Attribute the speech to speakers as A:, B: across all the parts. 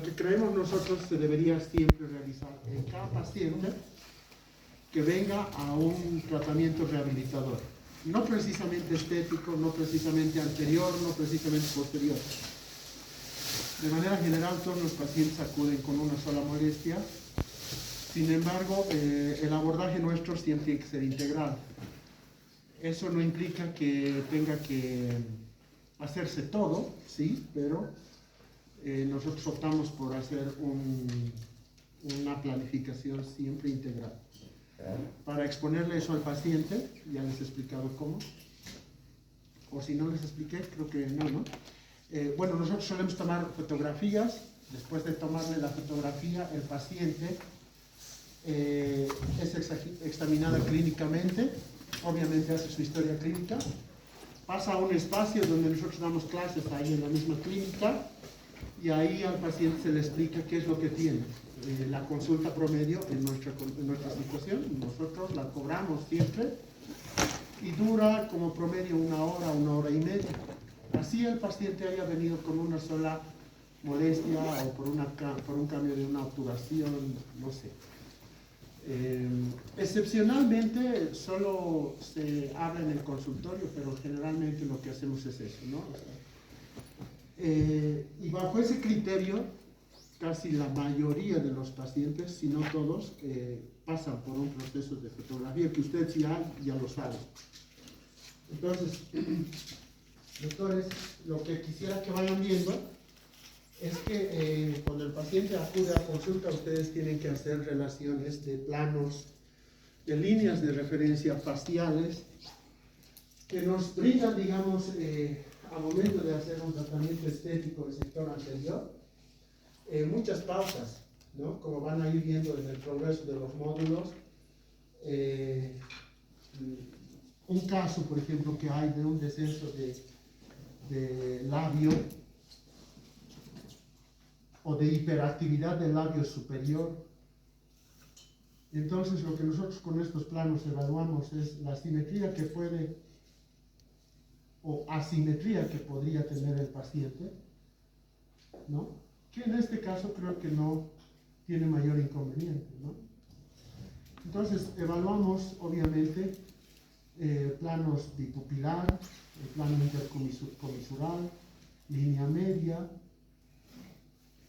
A: lo que creemos nosotros se debería siempre realizar en cada paciente que venga a un tratamiento rehabilitador. No precisamente estético, no precisamente anterior, no precisamente posterior. De manera general, todos los pacientes acuden con una sola molestia. Sin embargo, el abordaje nuestro siempre tiene que ser integral. Eso no implica que tenga que hacerse todo, sí, pero nosotros optamos por hacer una planificación siempre integral. Para exponerle eso al paciente, ya les he explicado cómo, o si no les expliqué, creo que no. Bueno, nosotros solemos tomar fotografías. Después de tomarle la fotografía, el paciente es examinada clínicamente, obviamente hace su historia clínica, pasa a un espacio donde nosotros damos clases ahí en la misma clínica, y ahí al paciente se le explica qué es lo que tiene. La consulta promedio en nuestra situación, nosotros la cobramos siempre y dura como promedio una hora y media. Así el paciente haya venido con una sola molestia o por un cambio de una obturación, no sé. Excepcionalmente solo se habla en el consultorio, pero generalmente lo que hacemos es eso, ¿no? Y bajo ese criterio, casi la mayoría de los pacientes, si no todos, pasan por un proceso de fotografía que usted ya lo sabe. Entonces, doctores, lo que quisiera que vayan viendo es que cuando el paciente acude a consulta, ustedes tienen que hacer relaciones de planos, de líneas de referencia faciales, que nos brindan, digamos, al momento de hacer un tratamiento estético del sector anterior, muchas pautas, ¿no? Como van a ir viendo en el progreso de los módulos. Un caso, por ejemplo, que hay de un descenso de labio o de hiperactividad del labio superior. Entonces, lo que nosotros con estos planos evaluamos es la simetría que puede o asimetría que podría tener el paciente, ¿no? Que en este caso creo que no tiene mayor inconveniente, ¿no? Entonces, evaluamos, obviamente, planos bipupilar, el plano intercomisural, línea media,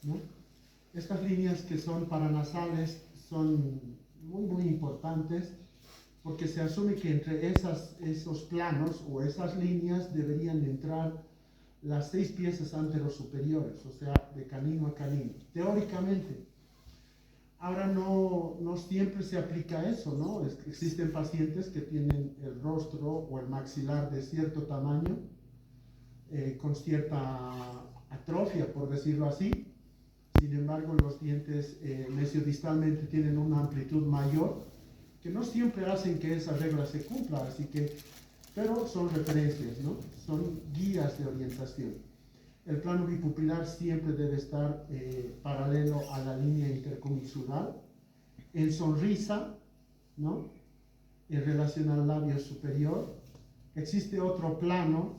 A: ¿no? Estas líneas que son paranasales son muy importantes porque se asume que entre esos planos o esas líneas deberían entrar las 6 piezas anterosuperiores, o sea, de canino a canino, teóricamente. Ahora no siempre se aplica eso, ¿no? Existen pacientes que tienen el rostro o el maxilar de cierto tamaño, con cierta atrofia, por decirlo así. Sin embargo, los dientes mesiodistalmente tienen una amplitud mayor, que no siempre hacen que esa regla se cumpla, pero son referencias, ¿no? Son guías de orientación. El plano bipupilar siempre debe estar paralelo a la línea intercomisural. En sonrisa, ¿no? En relación al labio superior. Existe otro plano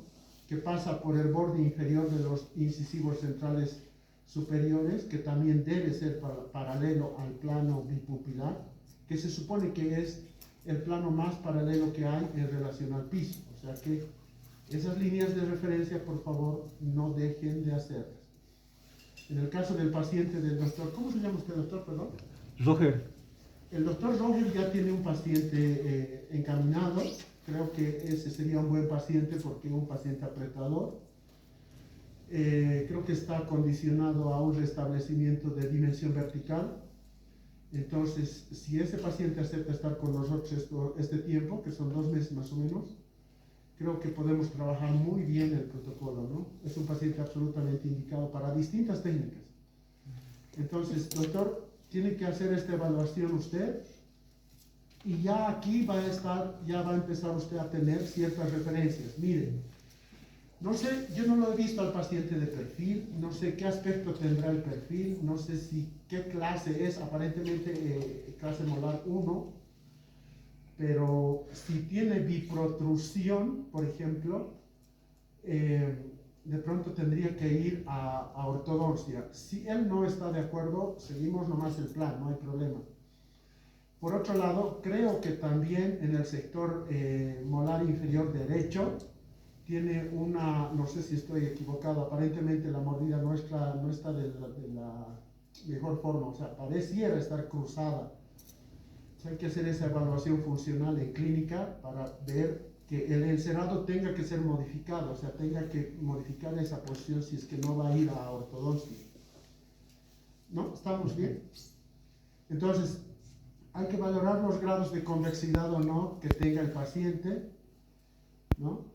A: que pasa por el borde inferior de los incisivos centrales superiores, que también debe ser paralelo al plano bipupilar, que se supone que es el plano más paralelo que hay en relación al piso. O sea que esas líneas de referencia, por favor, no dejen de hacerlas. En el caso del paciente del doctor, ¿cómo se llama usted, doctor, perdón?
B: Roger.
A: El doctor Roger ya tiene un paciente encaminado. Creo que ese sería un buen paciente porque es un paciente apretador. Creo que está condicionado a un restablecimiento de dimensión vertical. Entonces, si ese paciente acepta estar con nosotros este tiempo, que son 2 meses más o menos, creo que podemos trabajar muy bien el protocolo, ¿no? Es un paciente absolutamente indicado para distintas técnicas. Entonces, doctor, tiene que hacer esta evaluación usted y ya aquí ya va a empezar usted a tener ciertas referencias. Miren, no sé, yo no lo he visto al paciente de perfil, no sé qué aspecto tendrá el perfil, no sé qué clase es, aparentemente clase molar 1, pero si tiene biprotrusión, por ejemplo, de pronto tendría que ir a ortodoncia. Si él no está de acuerdo, seguimos nomás el plan, no hay problema. Por otro lado, creo que también en el sector molar inferior derecho tiene una, no sé si estoy equivocado, aparentemente la mordida no está de la mejor forma, o sea, pareciera estar cruzada. O sea, hay que hacer esa evaluación funcional en clínica para ver que el encerado tenga que ser modificado, o sea, tenga que modificar esa posición si es que no va a ir a ortodoncia. ¿No? ¿Estamos bien? Entonces, hay que valorar los grados de convexidad o no que tenga el paciente, ¿no?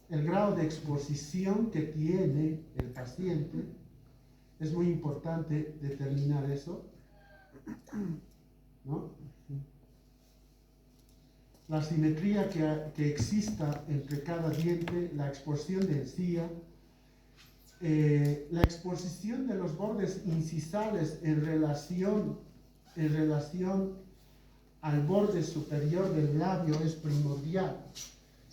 A: El grado de exposición que tiene el paciente, es muy importante determinar eso, ¿no? La simetría que exista entre cada diente, la exposición de encía, la exposición de los bordes incisales en relación al borde superior del labio es primordial.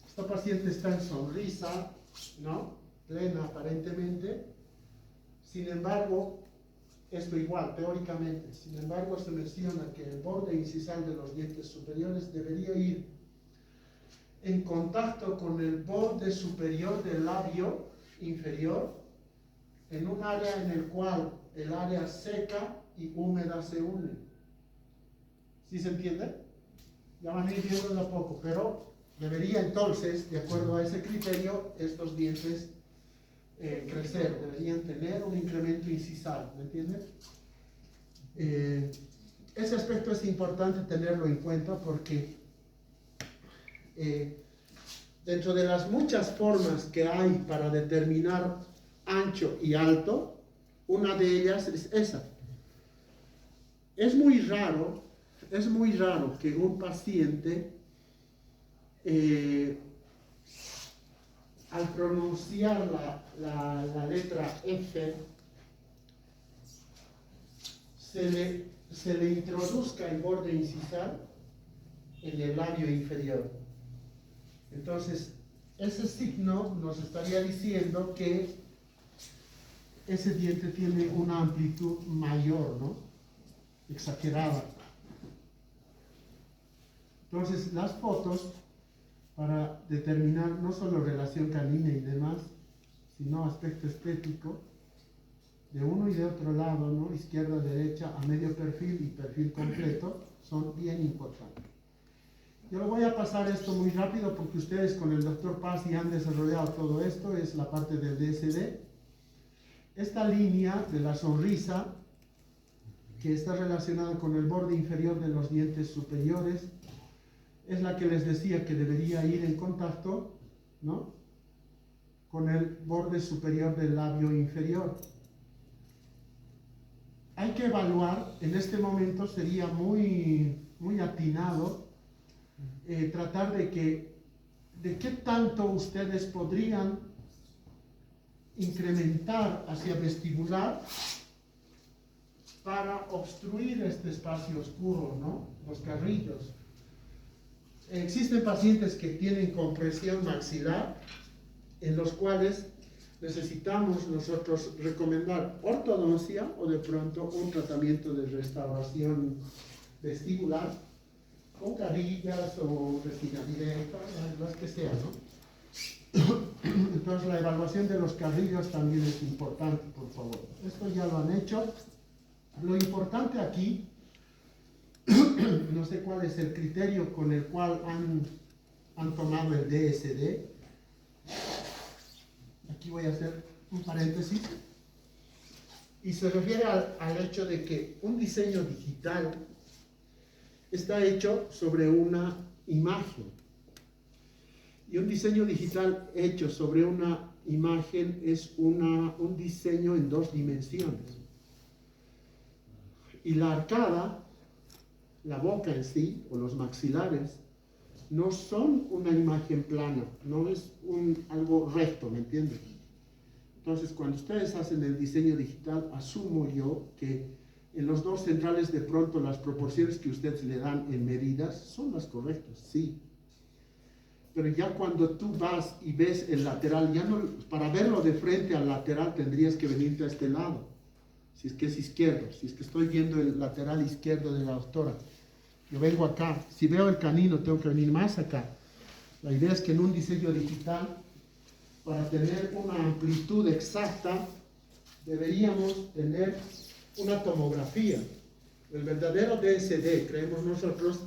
A: Esta paciente está en sonrisa, ¿no? Plena aparentemente. Sin embargo, esto igual, teóricamente, sin embargo se menciona que el borde incisal de los dientes superiores debería ir en contacto con el borde superior del labio inferior, en un área en el cual el área seca y húmeda se unen. ¿Sí se entiende? Ya van a ir viendo de a poco, pero debería entonces, de acuerdo a ese criterio, estos dientes crecer, deberían tener un incremento incisal, ¿me entiendes? Ese aspecto es importante tenerlo en cuenta porque dentro de las muchas formas que hay para determinar ancho y alto, una de ellas es esa. Es muy raro que un paciente al pronunciar la letra F se le introduzca el borde incisal en el labio inferior. Entonces, ese signo nos estaría diciendo que ese diente tiene una amplitud mayor, ¿no? Exagerada. Entonces, las fotos, para determinar no solo relación canina y demás, sino aspecto estético, de uno y de otro lado, ¿no? Izquierda, derecha, a medio perfil y perfil completo, son bien importantes. Yo lo voy a pasar esto muy rápido porque ustedes con el Dr. Pazzi han desarrollado todo esto, es la parte del DSD. Esta línea de la sonrisa, que está relacionada con el borde inferior de los dientes superiores, es la que les decía que debería ir en contacto, ¿no?, con el borde superior del labio inferior. Hay que evaluar, en este momento sería muy atinado tratar de qué tanto ustedes podrían incrementar hacia vestibular para obstruir este espacio oscuro, ¿no?, los carrillos. Existen pacientes que tienen compresión maxilar, en los cuales necesitamos nosotros recomendar ortodoncia o de pronto un tratamiento de restauración vestibular con carillas o resina directa, las que sean, ¿no? Entonces la evaluación de los carrillos también es importante, por favor. Esto ya lo han hecho. Lo importante aquí, no sé cuál es el criterio con el cual han tomado el DSD. Aquí voy a hacer un paréntesis. Y se refiere al hecho de que un diseño digital está hecho sobre una imagen. Y un diseño digital hecho sobre una imagen es un diseño en dos dimensiones. Y la arcada, la boca en sí, o los maxilares, no son una imagen plana, no es algo recto, ¿me entiendes? Entonces, cuando ustedes hacen el diseño digital, asumo yo que en los dos centrales de pronto las proporciones que ustedes le dan en medidas son las correctas, sí. pero ya cuando tú vas y ves el lateral, ya no, para verlo de frente al lateral tendrías que venirte a este lado, si es que es izquierdo, si es que estoy viendo el lateral izquierdo de la doctora. Yo vengo acá, si veo el canino tengo que venir más acá. La idea es que en un diseño digital, para tener una amplitud exacta, deberíamos tener una tomografía. El verdadero DSD, creemos nosotros,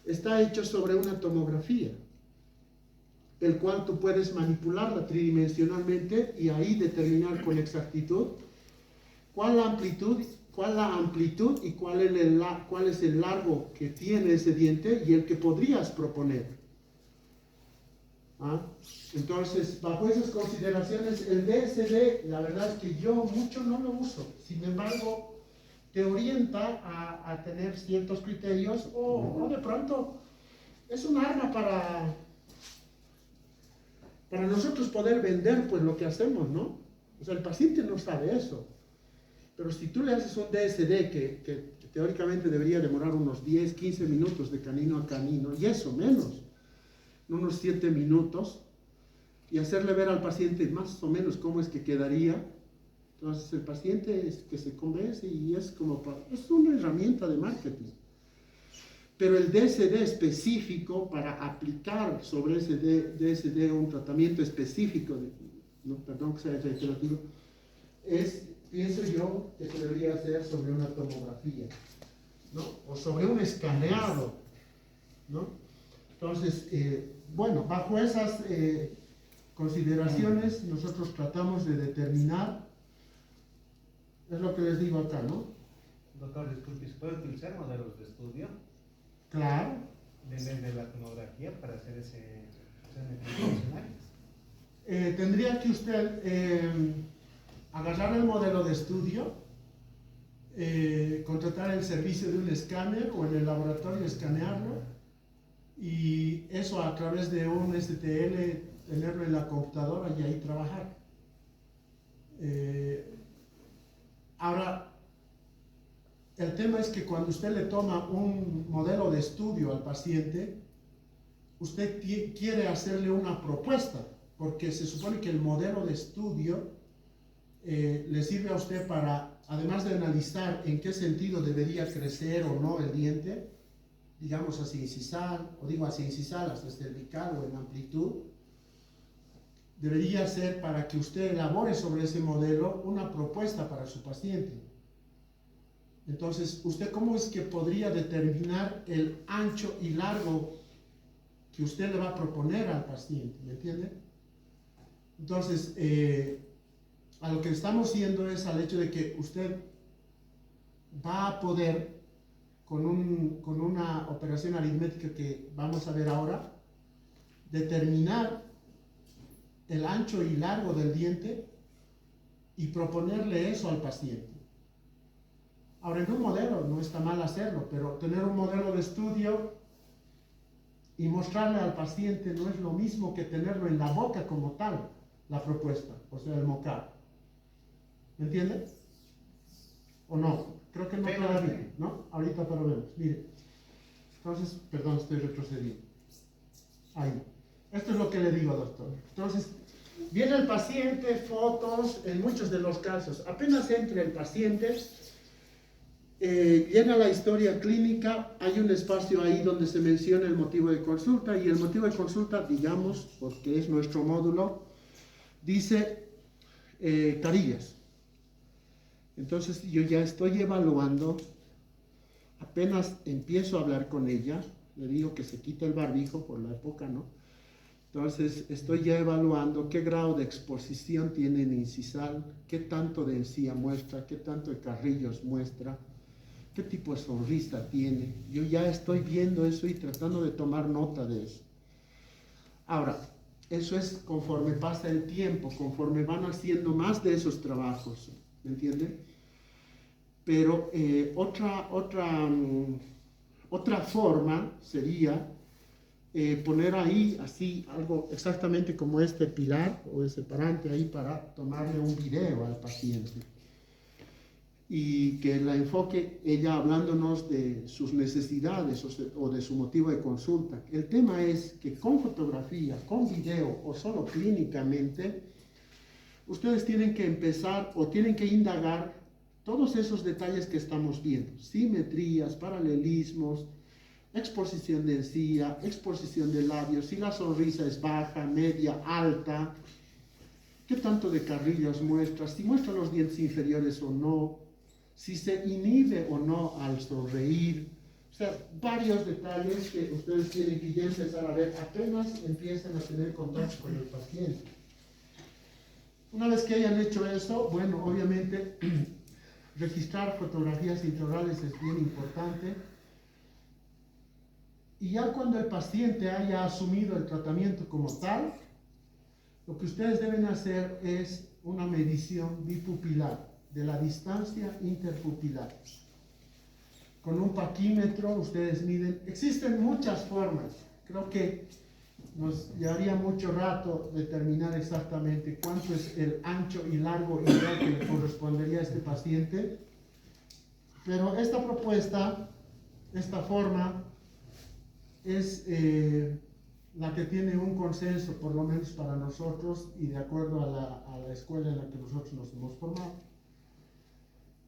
A: está hecho sobre una tomografía, el cual tú puedes manipularla tridimensionalmente y ahí determinar con exactitud cuál la amplitud y cuál es el largo que tiene ese diente y el que podrías proponer. ¿Ah? Entonces, bajo esas consideraciones, el DSD, la verdad es que yo mucho no lo uso. Sin embargo, te orienta a tener ciertos criterios o de pronto es un arma para nosotros poder vender pues lo que hacemos, ¿no? O sea, el paciente no sabe eso. Pero si tú le haces un DSD que teóricamente debería demorar unos 10, 15 minutos de canino a canino, y eso menos, unos 7 minutos, y hacerle ver al paciente más o menos cómo es que quedaría, entonces el paciente es que se convence y es es una herramienta de marketing. Pero el DSD específico para aplicar sobre ese DSD un tratamiento específico, perdón que sea reiterativo, pienso yo que se debería hacer sobre una tomografía, ¿no? O sobre un escaneado, ¿no? Entonces, bueno, bajo esas consideraciones nosotros tratamos de determinar, es lo que les digo acá, ¿no?
B: Doctor, disculpe, ¿se puede utilizar modelos de estudio?
A: Claro.
B: De la tomografía para hacer ese funcional.
A: Tendría que usted agarrar el modelo de estudio, contratar el servicio de un escáner o en el laboratorio escanearlo y eso a través de un STL tenerlo en la computadora y ahí trabajar. Ahora, el tema es que cuando usted le toma un modelo de estudio al paciente, usted quiere hacerle una propuesta, porque se supone que el modelo de estudio le sirve a usted para, además de analizar en qué sentido debería crecer o no el diente, digamos hacia incisal, o digo hacia incisal, hasta cervical o en amplitud, debería ser para que usted elabore sobre ese modelo una propuesta para su paciente. Entonces, ¿usted cómo es que podría determinar el ancho y largo que usted le va a proponer al paciente? ¿Me entiende? Entonces, a lo que estamos yendo es al hecho de que usted va a poder, con una operación aritmética que vamos a ver ahora, determinar el ancho y largo del diente y proponerle eso al paciente. Ahora, en un modelo no está mal hacerlo, pero tener un modelo de estudio y mostrarle al paciente no es lo mismo que tenerlo en la boca como tal, la propuesta, o sea, el mock-up. ¿Me entiende? ¿O no? Creo que no todavía, ¿no? Ahorita pero vemos. Mire, entonces, perdón, estoy retrocediendo. Ahí. Esto es lo que le digo, doctor. Entonces, viene el paciente, fotos, en muchos de los casos. Apenas entre el paciente, llena la historia clínica, hay un espacio ahí donde se menciona el motivo de consulta, y el motivo de consulta, digamos, porque es nuestro módulo, dice carillas. Entonces yo ya estoy evaluando, apenas empiezo a hablar con ella, le digo que se quite el barbijo por la época, ¿no? Entonces estoy ya evaluando qué grado de exposición tiene en incisal, qué tanto de encía muestra, qué tanto de carrillos muestra, qué tipo de sonrisa tiene. Yo ya estoy viendo eso y tratando de tomar nota de eso. Ahora, eso es conforme pasa el tiempo, conforme van haciendo más de esos trabajos, ¿me entienden? Pero otra forma sería poner ahí así algo exactamente como este pilar o el separante ahí para tomarle un video al paciente. y que la enfoque ella hablándonos de sus necesidades o de su motivo de consulta. El tema es que con fotografía, con video o solo clínicamente, ustedes tienen que empezar o tienen que indagar todos esos detalles que estamos viendo: simetrías, paralelismos, exposición de encía, exposición de labios, si la sonrisa es baja, media, alta, qué tanto de carrillos muestra, si muestra los dientes inferiores o no, si se inhibe o no al sonreír. O sea, varios detalles que ustedes tienen que ya empezar a ver apenas empiezan a tener contacto con el paciente. Una vez que hayan hecho eso, bueno, obviamente registrar fotografías intraorales es bien importante. Y ya cuando el paciente haya asumido el tratamiento como tal, lo que ustedes deben hacer es una medición bipupilar de la distancia interpupilar. Con un paquímetro ustedes miden. Existen muchas formas. Creo que nos llevaría mucho rato determinar exactamente cuánto es el ancho y largo ideal que le correspondería a este paciente. Pero esta propuesta, esta forma, es la que tiene un consenso, por lo menos para nosotros, y de acuerdo a la escuela en la que nosotros nos hemos formado.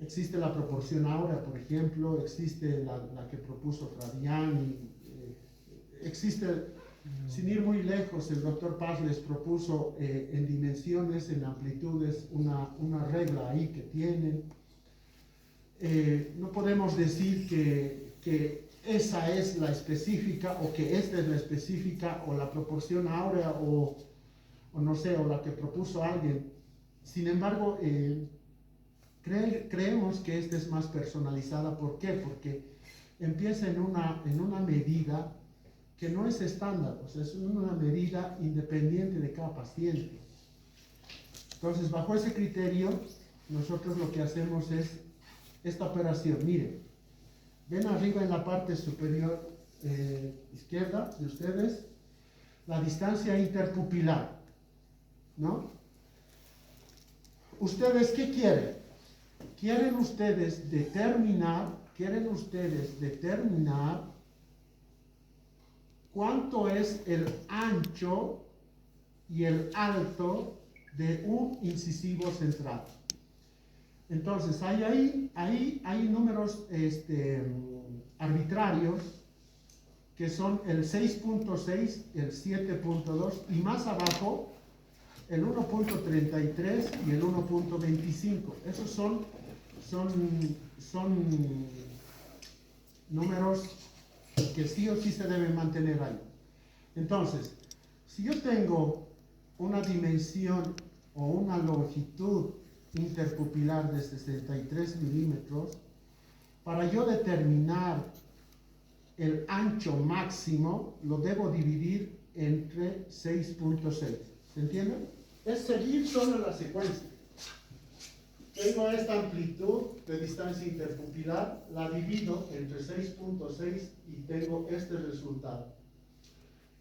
A: Existe la proporción áurea, por ejemplo, existe la que propuso Fradiani, existe, sin ir muy lejos, el doctor Paz les propuso en dimensiones, en amplitudes, una regla ahí que tienen. No podemos decir que esa es la específica, o que esta es la específica, o la proporción áurea, o no sé, o la que propuso alguien. Sin embargo, creemos que esta es más personalizada. ¿Por qué? Porque empieza en una medida que no es estándar, o sea, es una medida independiente de cada paciente. Entonces, bajo ese criterio, nosotros lo que hacemos es esta operación. Miren, ven arriba en la parte superior izquierda de ustedes la distancia interpupilar, ¿no? ¿Ustedes qué quieren? ¿Quieren ustedes determinar cuánto es el ancho y el alto de un incisivo central? Entonces, hay números arbitrarios que son el 6.6, el 7.2 y más abajo el 1.33 y el 1.25. Esos son números que sí o sí se deben mantener ahí. Entonces, si yo tengo una dimensión o una longitud interpupilar de 63 milímetros, para yo determinar el ancho máximo, lo debo dividir entre 6.6. ¿Se entiende? Es seguir solo la secuencia. Tengo esta amplitud de distancia interpupilar, la divido entre 6.6 y tengo este resultado.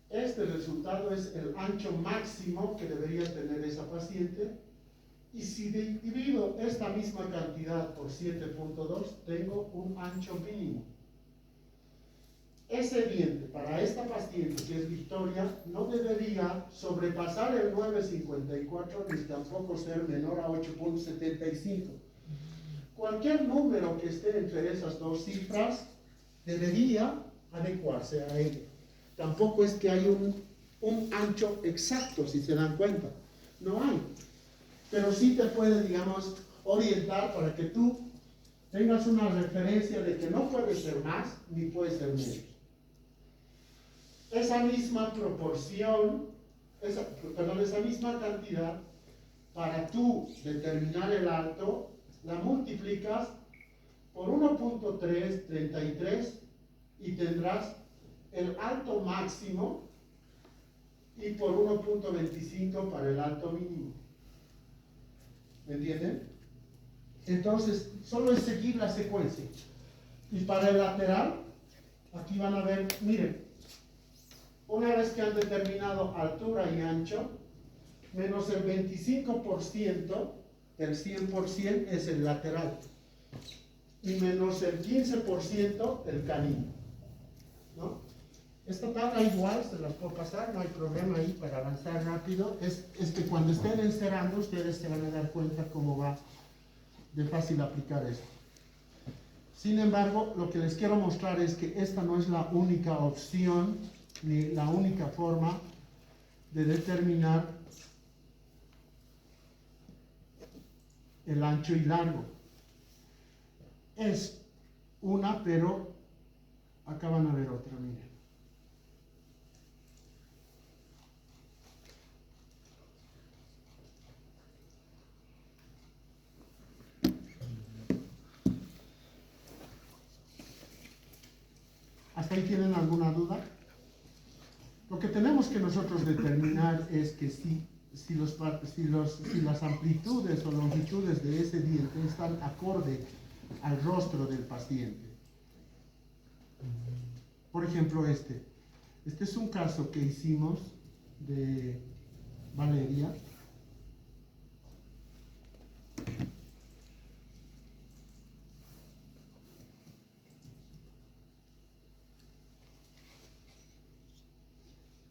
A: Este resultado es el ancho máximo que debería tener esa paciente. Y si divido esta misma cantidad por 7.2, tengo un ancho mínimo. Ese diente para esta paciente, que es Victoria, no debería sobrepasar el 9.54 ni tampoco ser menor a 8.75. Cualquier número que esté entre esas dos cifras debería adecuarse a ella. Tampoco es que hay un ancho exacto, si se dan cuenta. No hay. Pero sí te puede, digamos, orientar para que tú tengas una referencia de que no puede ser más ni puede ser menos. Esa misma proporción, esa misma cantidad, para tú determinar el alto, la multiplicas por 1.333 y tendrás el alto máximo y por 1.25 para el alto mínimo. ¿Me entienden? Entonces, solo es seguir la secuencia. Y para el lateral, aquí van a ver, miren, una vez que han determinado altura y ancho, menos el 25% del 100% es el lateral. y menos el 15% el canino, ¿no? Esta tabla igual se las puedo pasar, no hay problema ahí para avanzar rápido. Es que cuando estén encerando ustedes se van a dar cuenta cómo va de fácil aplicar esto. Sin embargo, lo que les quiero mostrar es que esta no es la única opción ni la única forma de determinar el ancho y largo. Es una, pero acá van a ver otra, miren. ¿Hasta ahí tienen alguna duda? Lo que tenemos que nosotros determinar es que si las amplitudes o longitudes de ese diente están acorde al rostro del paciente. Por ejemplo, este es un caso que hicimos de Valeria.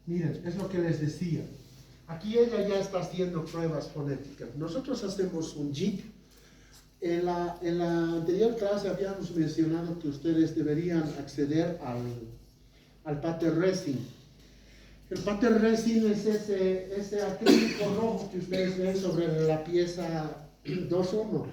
A: Miren, es lo que les decía. Aquí ella ya está haciendo pruebas fonéticas. Nosotros hacemos un JIC. En la anterior clase habíamos mencionado que ustedes deberían acceder al Pater Resin. El Pater Resin es ese acrílico rojo que ustedes ven sobre la pieza 2.1.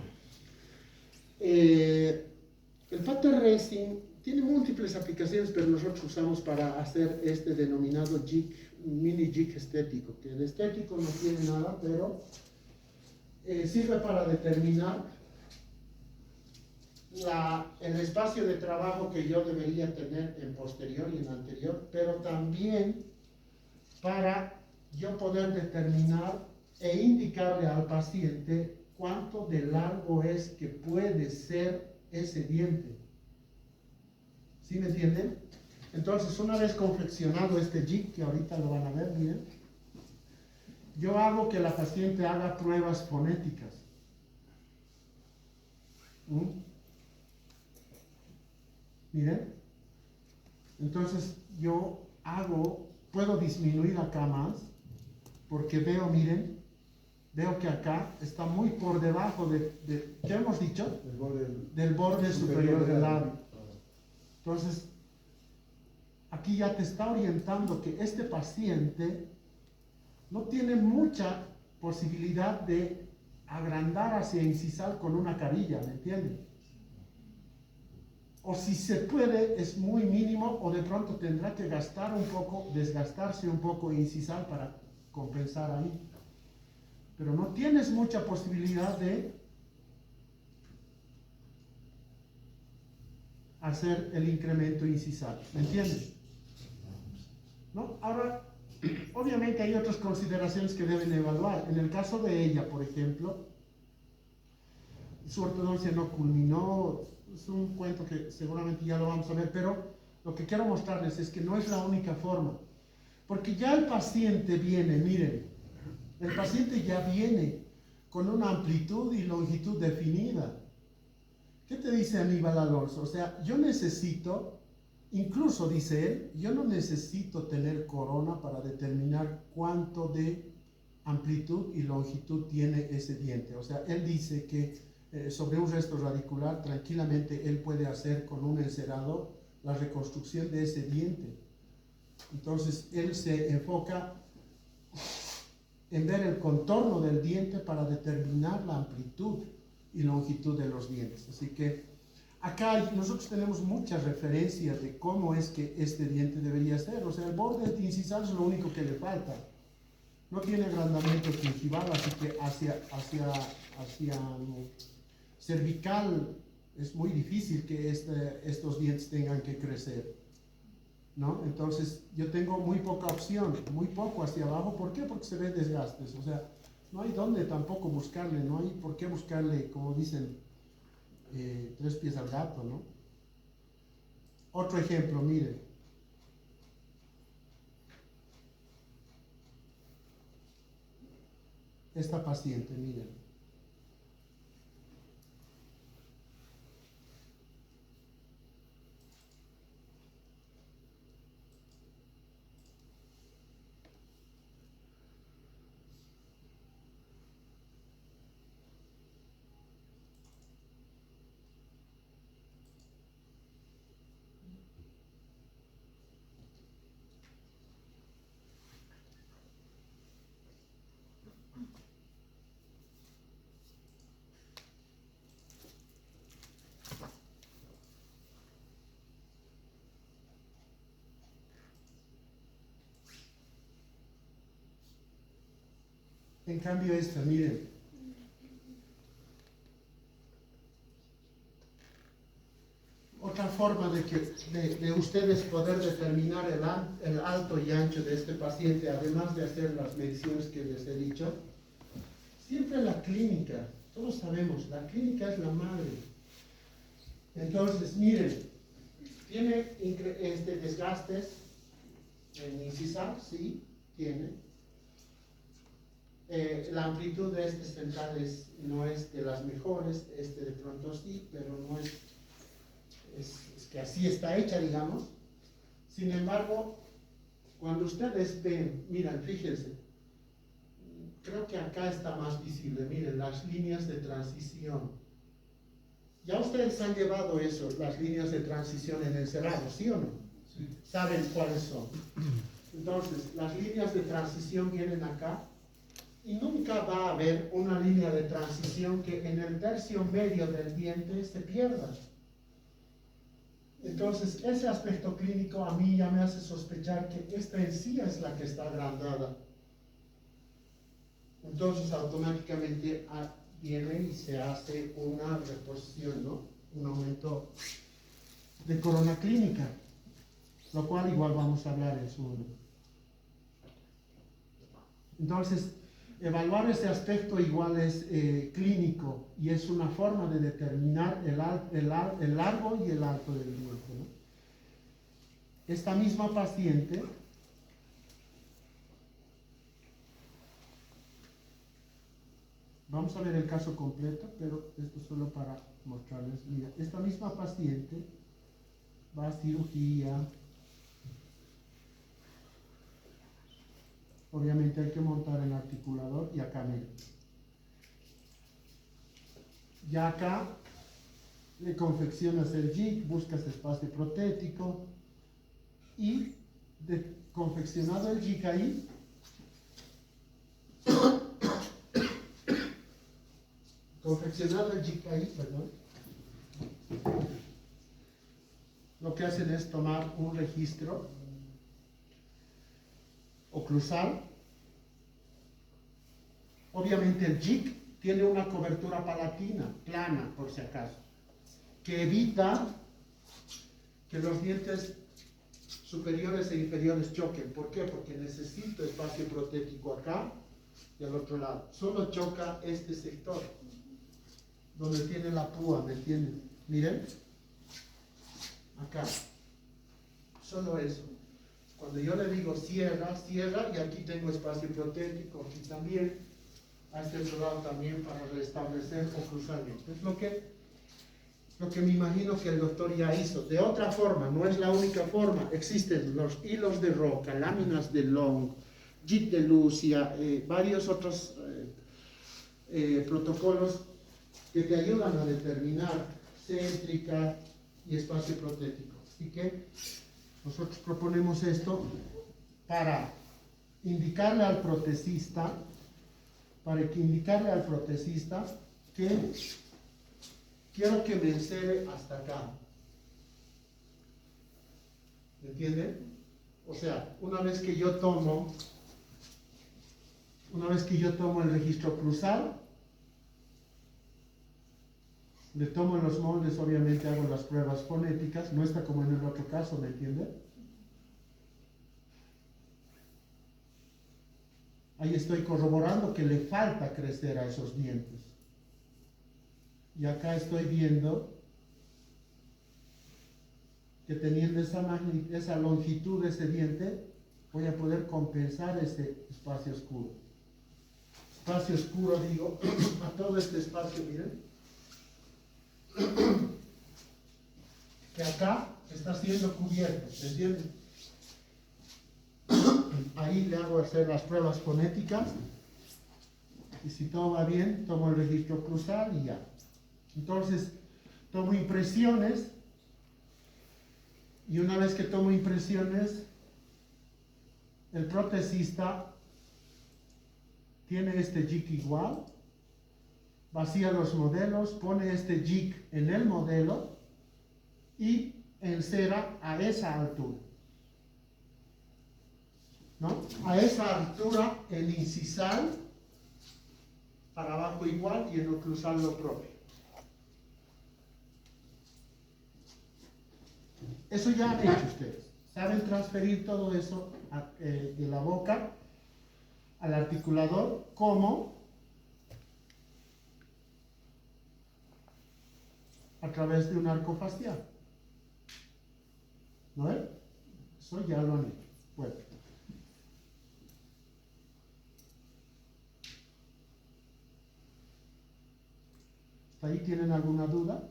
A: El Pater Resin tiene múltiples aplicaciones, pero nosotros usamos para hacer este denominado jig, mini jig estético, que el estético no tiene nada, pero sirve para determinar el espacio de trabajo que yo debería tener en posterior y en anterior, pero también para yo poder determinar e indicarle al paciente cuánto de largo es que puede ser ese diente. ¿Sí me entienden? Entonces, una vez confeccionado este jig, que ahorita lo van a ver, miren, yo hago que la paciente haga pruebas fonéticas. Miren. Entonces, yo puedo disminuir acá más, porque veo, miren, veo que acá está muy por debajo ¿qué hemos dicho? Del borde superior del labio. Entonces, aquí ya te está orientando que este paciente no tiene mucha posibilidad de agrandar hacia incisal con una carilla, ¿me entienden? O si se puede, es muy mínimo, o de pronto tendrá que desgastarse un poco incisal para compensar ahí. Pero no tienes mucha posibilidad de hacer el incremento incisal, ¿me entienden? ¿No? Ahora, obviamente hay otras consideraciones que deben evaluar. En el caso de ella, por ejemplo, su ortodoncia no culminó, es un cuento que seguramente ya lo vamos a ver, pero lo que quiero mostrarles es que no es la única forma. Porque ya el paciente viene, miren, el paciente ya viene con una amplitud y longitud definida. ¿Qué te dice Aníbal Alonso? O sea, yo necesito, incluso dice él, yo no necesito tener corona para determinar cuánto de amplitud y longitud tiene ese diente. O sea, él dice que sobre un resto radicular, tranquilamente él puede hacer con un encerado la reconstrucción de ese diente. Entonces, él se enfoca en ver el contorno del diente para determinar la amplitud y longitud de los dientes. Así que acá nosotros tenemos muchas referencias de cómo es que este diente debería ser. O sea, el borde incisal es lo único que le falta. No tiene agrandamiento gingival, así que hacia cervical es muy difícil que estos dientes tengan que crecer, ¿no? Entonces yo tengo muy poca opción, muy poco hacia abajo. ¿Por qué? Porque se ven desgastes. O sea, no hay dónde tampoco buscarle, no hay por qué buscarle, como dicen, 3 pies al gato, ¿no? Otro ejemplo, miren. Esta paciente, miren. En cambio esta, miren. Otra forma de ustedes poder determinar el alto y ancho de este paciente, además de hacer las mediciones que les he dicho, siempre la clínica, todos sabemos, la clínica es la madre. Entonces, miren, tiene desgastes en incisal, sí, tiene. La amplitud de este central no es de las mejores, de pronto sí, pero no es que así está hecha, digamos. Sin embargo, cuando ustedes ven, miren, fíjense, creo que acá está más visible, miren, las líneas de transición. Ya ustedes han llevado eso, las líneas de transición en el cerrado, ¿sí o no? Sí. ¿Saben cuáles son? Entonces, las líneas de transición vienen acá y nunca va a haber una línea de transición que en el tercio medio del diente se pierda. Entonces, ese aspecto clínico a mí ya me hace sospechar que esta en sí es la que está agrandada. Entonces, automáticamente viene y se hace una reposición, ¿no? Un aumento de corona clínica, lo cual igual vamos a hablar en su momento. Entonces, evaluar ese aspecto igual es clínico y es una forma de determinar el largo y el alto del diente, ¿no? Esta misma paciente vamos a ver el caso completo, pero esto solo para mostrarles. Mira, esta misma paciente va a cirugía. Obviamente hay que montar el articulador y acá miren. Ya acá le confeccionas el jig, buscas espacio protético y confeccionado el jig ahí, perdón, lo que hacen es tomar un registro oclusal. Obviamente el jig tiene una cobertura palatina, plana por si acaso, que evita que los dientes superiores e inferiores choquen. ¿Por qué? Porque necesito espacio protético acá y al otro lado. Solo choca este sector, donde tiene la púa, ¿me entienden? Miren, acá, solo eso. Cuando yo le digo cierra, cierra, y aquí tengo espacio protético, aquí también, a este otro lado también para restablecer oclusalmente. Es lo que me imagino que el doctor ya hizo. De otra forma, no es la única forma, existen los hilos de roca, láminas de Long, JIT de Lucia, varios otros protocolos que te ayudan a determinar céntrica y espacio protético. Así que nosotros proponemos esto para indicarle al protesista, que quiero que me encere hasta acá. ¿Me entienden? O sea, una vez que yo tomo el registro cruzal, le tomo los moldes, obviamente hago las pruebas fonéticas, no está como en el otro caso, ¿me entienden? Ahí estoy corroborando que le falta crecer a esos dientes. Y acá estoy viendo que teniendo esa longitud de ese diente, voy a poder compensar ese espacio oscuro. Espacio oscuro, digo, a todo este espacio, miren, que acá está siendo cubierto, ¿me entienden? Ahí le hago hacer las pruebas fonéticas y si todo va bien, tomo el registro cruzal y ya. Entonces, tomo impresiones y una vez que tomo impresiones, el protesista tiene este jig igual, vacía los modelos, pone este jig en el modelo y encera a esa altura. ¿No? A esa altura el incisal para abajo igual y en oclusal lo propio. Eso ya han hecho ustedes. Saben transferir todo eso de la boca al articulador como a través de un arco facial. ¿No ven? Eso ya lo han hecho. Bueno. ¿Hasta ahí tienen alguna duda?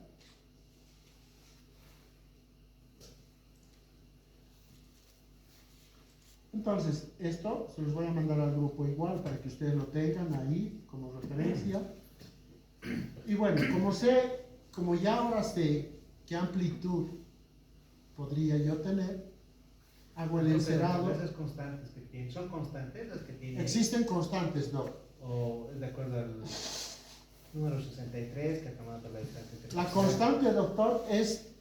A: Entonces, esto se los voy a mandar al grupo igual para que ustedes lo tengan ahí como referencia. Y bueno, como ya ahora sé qué amplitud podría yo tener, hago el encerado.
B: Esas constantes que tienen, ¿son constantes las que tienen?
A: Existen constantes, no.
B: ¿O es de acuerdo al número 63 que ha tomado la distancia entre
A: La constante, doctor, es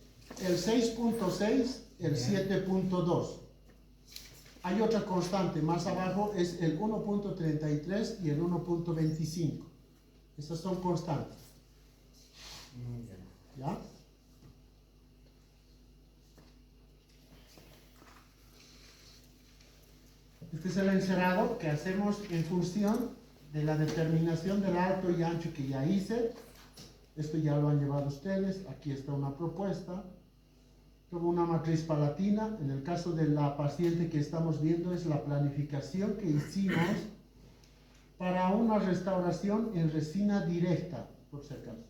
A: el 6.6, el
B: Bien.
A: 7.2. Hay otra constante más abajo, es el 1.33 y el 1.25. Esas son constantes. ¿Ya? Este es el encerado que hacemos en función de la determinación del alto y ancho que ya hice. Esto ya lo han llevado ustedes. Aquí está una propuesta. Como una matriz palatina. En el caso de la paciente que estamos viendo es la planificación que hicimos para una restauración en resina directa, por si acaso.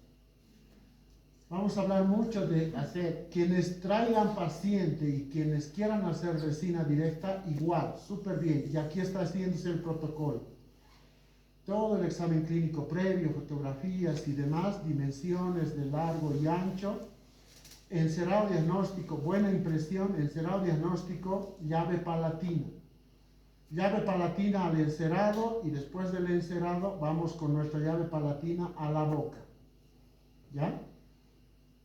A: Vamos a hablar mucho de hacer, quienes traigan paciente y quienes quieran hacer resina directa, igual, súper bien. Y aquí está haciéndose el protocolo. Todo el examen clínico previo, fotografías y demás, dimensiones de largo y ancho. Encerado diagnóstico, buena impresión, encerado diagnóstico, llave palatina. Llave palatina al encerado y después del encerado vamos con nuestra llave palatina a la boca. ¿Ya?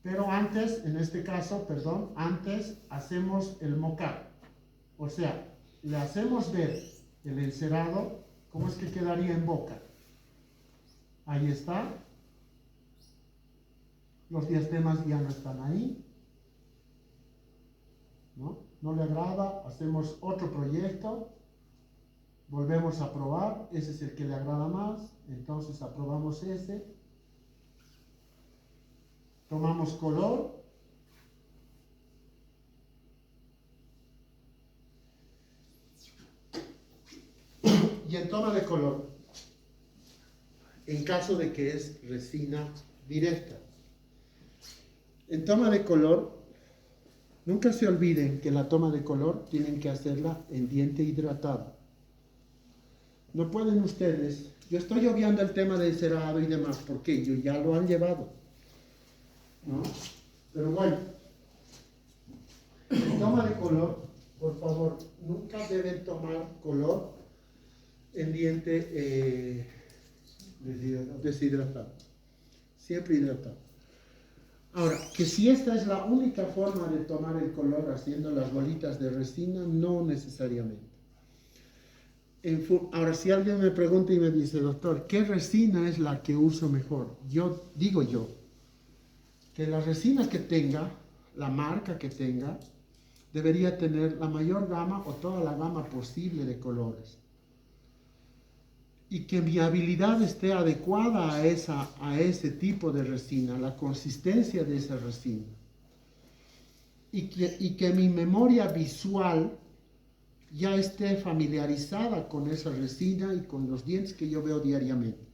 A: Pero antes, en este caso, perdón, antes hacemos el mock-up. O sea, le hacemos ver el encerado, cómo es que quedaría en boca. Ahí está. Los diastemas ya no están ahí. ¿No? No le agrada, hacemos otro proyecto. Volvemos a probar, ese es el que le agrada más, entonces aprobamos ese. Tomamos color. Y en toma de color, en caso de que es resina directa. En toma de color, nunca se olviden que la toma de color tienen que hacerla en diente hidratado. No pueden ustedes, yo estoy obviando el tema de encerado y demás, porque ellos ya lo han llevado, ¿no? Pero bueno, en toma de color, por favor, nunca deben tomar color en diente deshidratado, siempre hidratado. Ahora, que si esta es la única forma de tomar el color haciendo las bolitas de resina, no necesariamente. Ahora, si alguien me pregunta y me dice, doctor, ¿qué resina es la que uso mejor? Yo digo que la resina que tenga, la marca que tenga, debería tener la mayor gama o toda la gama posible de colores. Y que mi habilidad esté adecuada a ese tipo de resina, la consistencia de esa resina. Y que mi memoria visual ya esté familiarizada con esa resina y con los dientes que yo veo diariamente.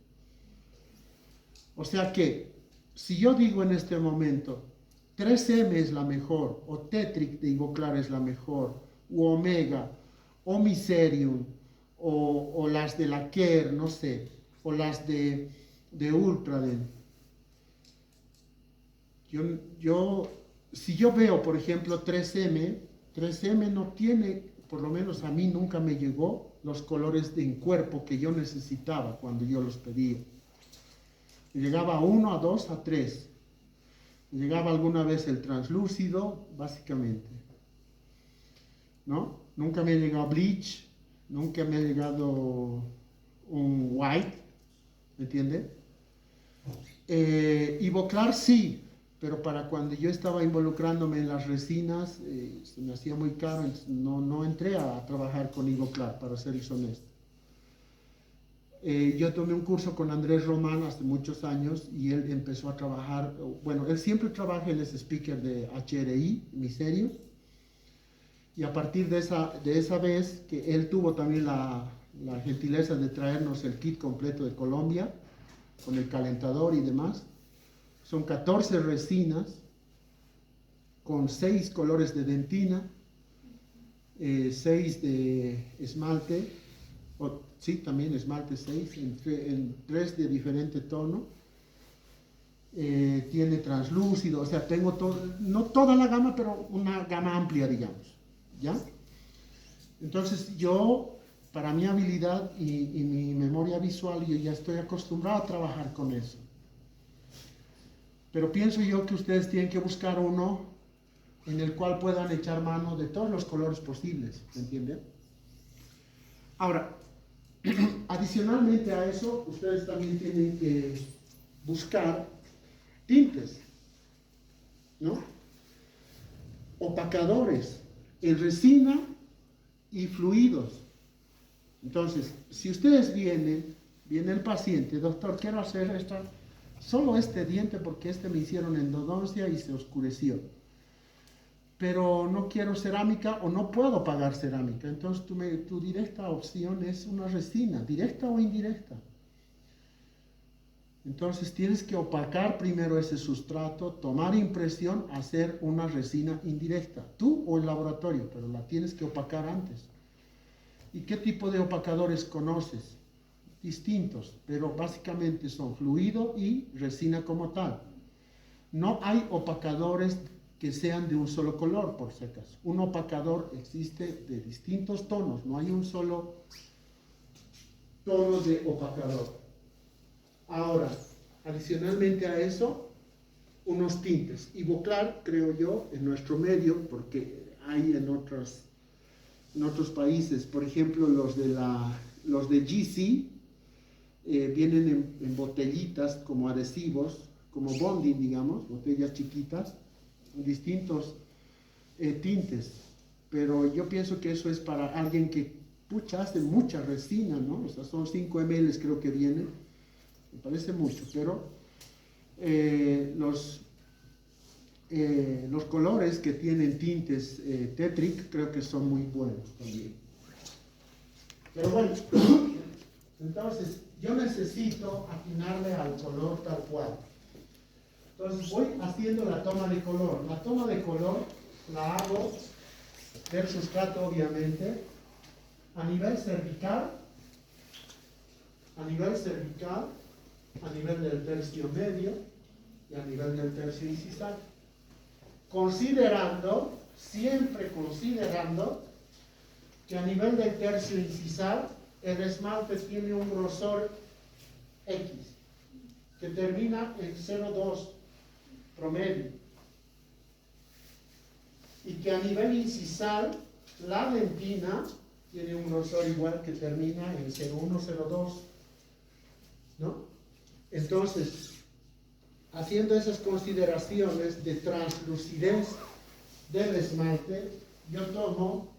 A: O sea que, si yo digo en este momento, 3M es la mejor, o Tetric de Ivoclar es la mejor, u Omega, o Miserium, o las de la Care, no sé, o las de Ultraden. Si yo veo, por ejemplo, 3M no tiene, por lo menos a mí nunca me llegó los colores en cuerpo que yo necesitaba cuando yo los pedía. Me llegaba a 1, a 2, a 3. Me llegaba alguna vez el translúcido, básicamente. ¿No? Nunca me ha llegado bleach, nunca me ha llegado un white, ¿me entiende? Ivoclar sí, pero para cuando yo estaba involucrándome en las resinas, se me hacía muy caro, entonces no entré a trabajar con Ivoclar, para serles honesto. Yo tomé un curso con Andrés Román hace muchos años y él empezó a trabajar, bueno, él siempre trabaja, él es speaker de HRI, Miserio, y a partir de esa vez que él tuvo también la gentileza de traernos el kit completo de Colombia, con el calentador y demás, son 14 resinas, con 6 colores de dentina, 6 de esmalte, sí, también esmalte 6, en 3 de diferente tono, tiene translúcido, o sea, tengo no toda la gama, pero una gama amplia, digamos, ¿ya? Entonces yo, para mi habilidad y mi memoria visual, yo ya estoy acostumbrado a trabajar con eso. Pero pienso yo que ustedes tienen que buscar uno en el cual puedan echar mano de todos los colores posibles, ¿me entienden? Ahora, adicionalmente a eso, ustedes también tienen que buscar tintes, ¿no? Opacadores en resina y fluidos. Entonces, si ustedes viene el paciente, doctor, quiero hacer solo este diente porque me hicieron endodoncia y se oscureció, pero no quiero cerámica o no puedo pagar cerámica, entonces tu directa opción es una resina, directa o indirecta. Entonces tienes que opacar primero ese sustrato, tomar impresión, hacer una resina indirecta, tú o el laboratorio, pero la tienes que opacar antes. ¿Y qué tipo de opacadores conoces? Distintos, pero básicamente son fluido y resina como tal. No hay opacadores que sean de un solo color, por si acaso. Un opacador existe de distintos tonos, no hay un solo tono de opacador. Ahora, adicionalmente a eso, unos tintes. Ivoclar, creo yo, en nuestro medio, porque hay en otros países, por ejemplo, los de GC, vienen en botellitas como adhesivos, como bonding, digamos, botellas chiquitas, distintos tintes. Pero yo pienso que eso es para alguien que, hace mucha resina, ¿no? O sea, son 5 ml creo que vienen. Me parece mucho, pero los colores que tienen tintes Tetric creo que son muy buenos también. Pero bueno, entonces yo necesito afinarle al color tal cual. Entonces voy haciendo la toma de color. La toma de color la hago del sustrato, obviamente, a nivel cervical, a nivel del tercio medio y a nivel del tercio incisal. Siempre considerando que a nivel del tercio incisal el esmalte tiene un grosor X, que termina en 0,2 promedio. Y que a nivel incisal la dentina tiene un grosor igual que termina en 0,1, 0,2, ¿no? Entonces, haciendo esas consideraciones de translucidez del esmalte, yo tomo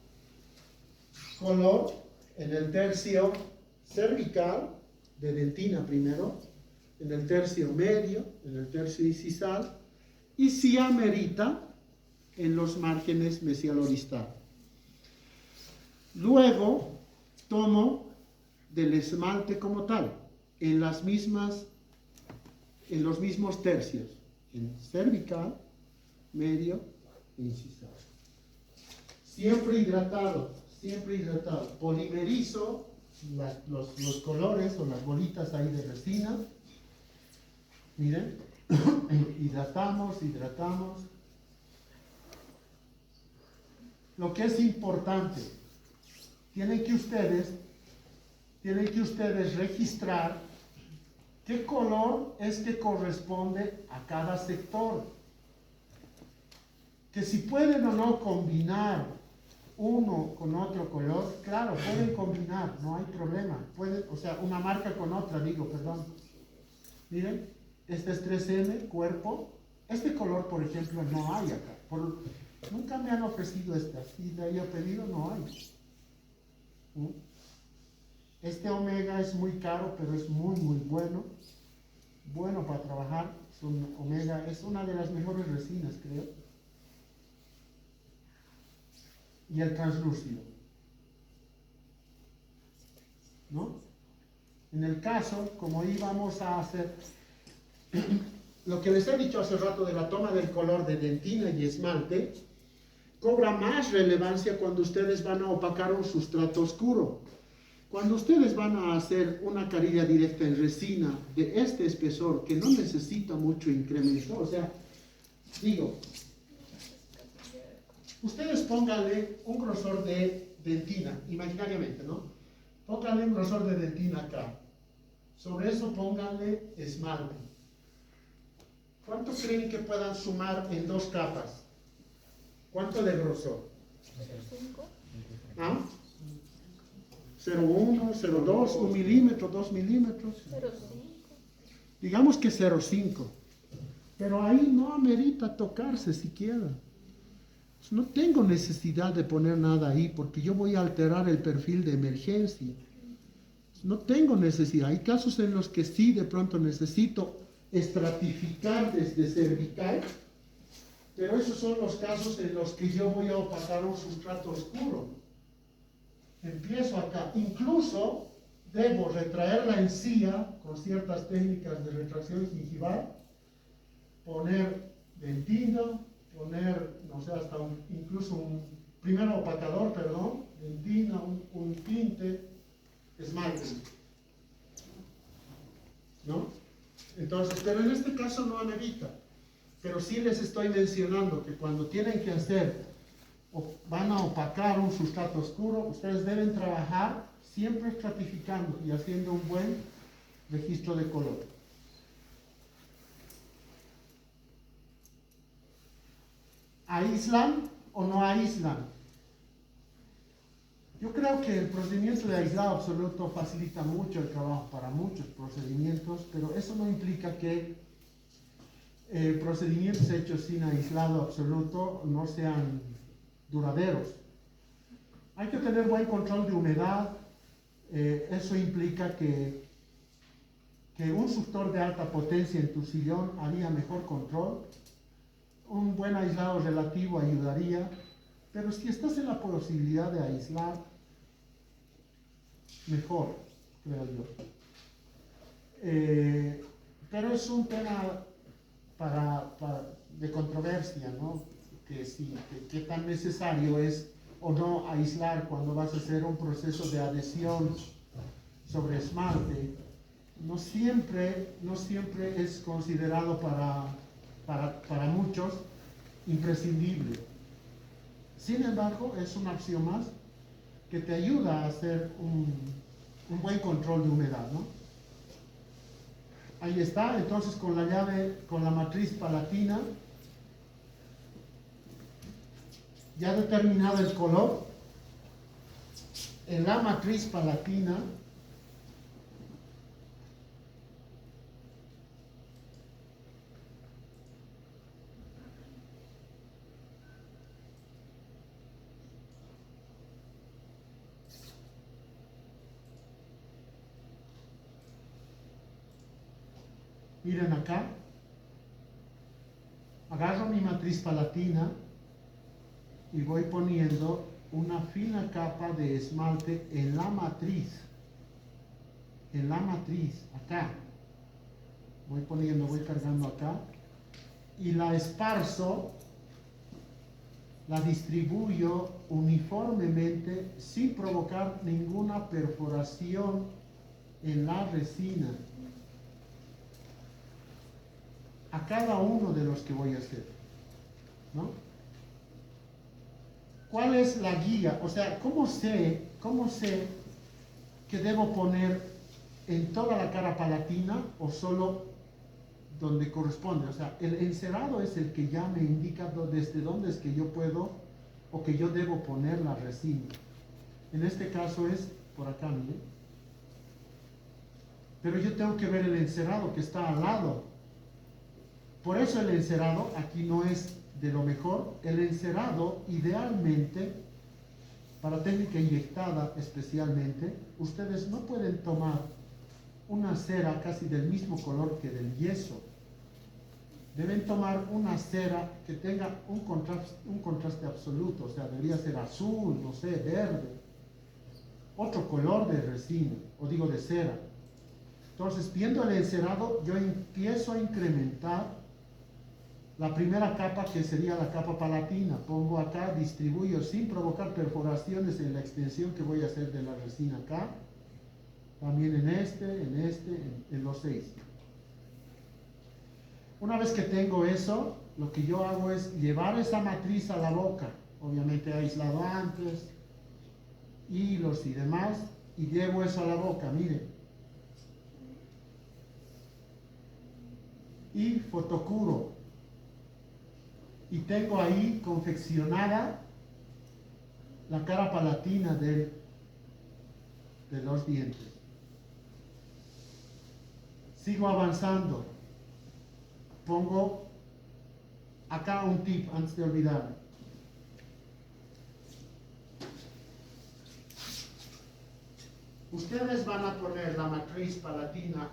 A: color en el tercio cervical, de dentina primero, en el tercio medio, en el tercio incisal, y si amerita, en los márgenes mesial-oristal. Luego, tomo del esmalte como tal, en los mismos tercios, en cervical, medio e incisal. Siempre hidratado. Polimerizo los colores o las bolitas ahí de resina. Miren, hidratamos. Lo que es importante, tienen que ustedes registrar qué color es que corresponde a cada sector. Que si pueden o no combinar uno con otro color, claro, pueden combinar, no hay problema. Pueden, o sea, una marca con otra, perdón. Miren, este es 3M, cuerpo. Este color, por ejemplo, no hay acá. Nunca me han ofrecido este. Así de ahí he pedido, no hay. ¿Mm? Este omega es muy caro, pero es muy, muy bueno. Bueno para trabajar. Omega es una de las mejores resinas, creo. Y el translúcido, ¿no? En el caso, como íbamos a hacer lo que les he dicho hace rato de la toma del color de dentina y esmalte, cobra más relevancia cuando ustedes van a opacar un sustrato oscuro. Cuando ustedes van a hacer una carilla directa en resina de este espesor, que no necesita mucho incremento, o sea, digo, ustedes pónganle un grosor de dentina, imaginariamente, ¿no? Pónganle un grosor de dentina acá. Sobre eso pónganle esmalte. ¿Cuánto creen que puedan sumar en 2 capas? ¿Cuánto de grosor?
C: 0,5.
A: ¿Ah? 0,1, 0,2, 1 milímetro, 2 milímetros.
C: 0,5.
A: Digamos que 0,5. Pero ahí no amerita tocarse siquiera. No tengo necesidad de poner nada ahí porque yo voy a alterar el perfil de emergencia. No tengo necesidad. Hay casos en los que sí de pronto necesito estratificar desde cervical, pero esos son los casos en los que yo voy a opacar un sustrato oscuro. Empiezo acá. Incluso debo retraer la encía con ciertas técnicas de retracción gingival, poner dentina, poner, no sé, hasta incluso un primero opacador, perdón, dentina, un tinte, esmalte, ¿no? Entonces, pero en este caso no amerita. Pero sí les estoy mencionando que cuando tienen que hacer o van a opacar un sustrato oscuro, ustedes deben trabajar siempre estratificando y haciendo un buen registro de color. ¿Aíslan o no aíslan? Yo creo que el procedimiento de aislado absoluto facilita mucho el trabajo para muchos procedimientos, pero eso no implica que procedimientos hechos sin aislado absoluto no sean duraderos. Hay que tener buen control de humedad. Eso implica que un suctor de alta potencia en tu sillón haría mejor control. Un buen aislado relativo ayudaría, pero si estás en la posibilidad de aislar, mejor, creo yo. Pero es un tema de controversia, ¿no? Que sí, qué tan necesario es o no aislar cuando vas a hacer un proceso de adhesión sobre esmalte. No siempre es considerado para muchos imprescindible. Sin embargo, es una opción más que te ayuda a hacer un buen control de humedad, ¿no? Ahí está, entonces con la llave, con la matriz palatina, ya determinado el color, en la matriz palatina miren acá, agarro mi matriz palatina y voy poniendo una fina capa de esmalte en la matriz, acá. Voy cargando acá y la esparzo, la distribuyo uniformemente sin provocar ninguna perforación en la resina a cada uno de los que voy a hacer, ¿no? ¿Cuál es la guía? O sea, ¿cómo sé que debo poner en toda la cara palatina o solo donde corresponde? O sea, el encerado es el que ya me indica desde dónde es que yo puedo o que yo debo poner la resina. En este caso es por acá, miren. pero yo tengo que ver el encerado que está al lado. Por eso el encerado aquí no es de lo mejor. El encerado, idealmente, para técnica inyectada especialmente, ustedes no pueden tomar una cera casi del mismo color que del yeso. Deben tomar una cera que tenga un contraste absoluto, o sea, debería ser azul, no sé, verde, otro color de resina, o digo de cera. Entonces, viendo el encerado, yo empiezo a incrementar la primera capa, que sería la capa palatina. Pongo acá, distribuyo sin provocar perforaciones en la extensión que voy a hacer de la resina acá. También en los 6. Una vez que tengo eso, lo que yo hago es llevar esa matriz a la boca. Obviamente aislado antes, hilos y demás, y llevo eso a la boca, miren. Y fotocuro. Y tengo ahí confeccionada la cara palatina de los dientes. Sigo avanzando. Pongo acá un tip antes de olvidarme. Ustedes van a poner la matriz palatina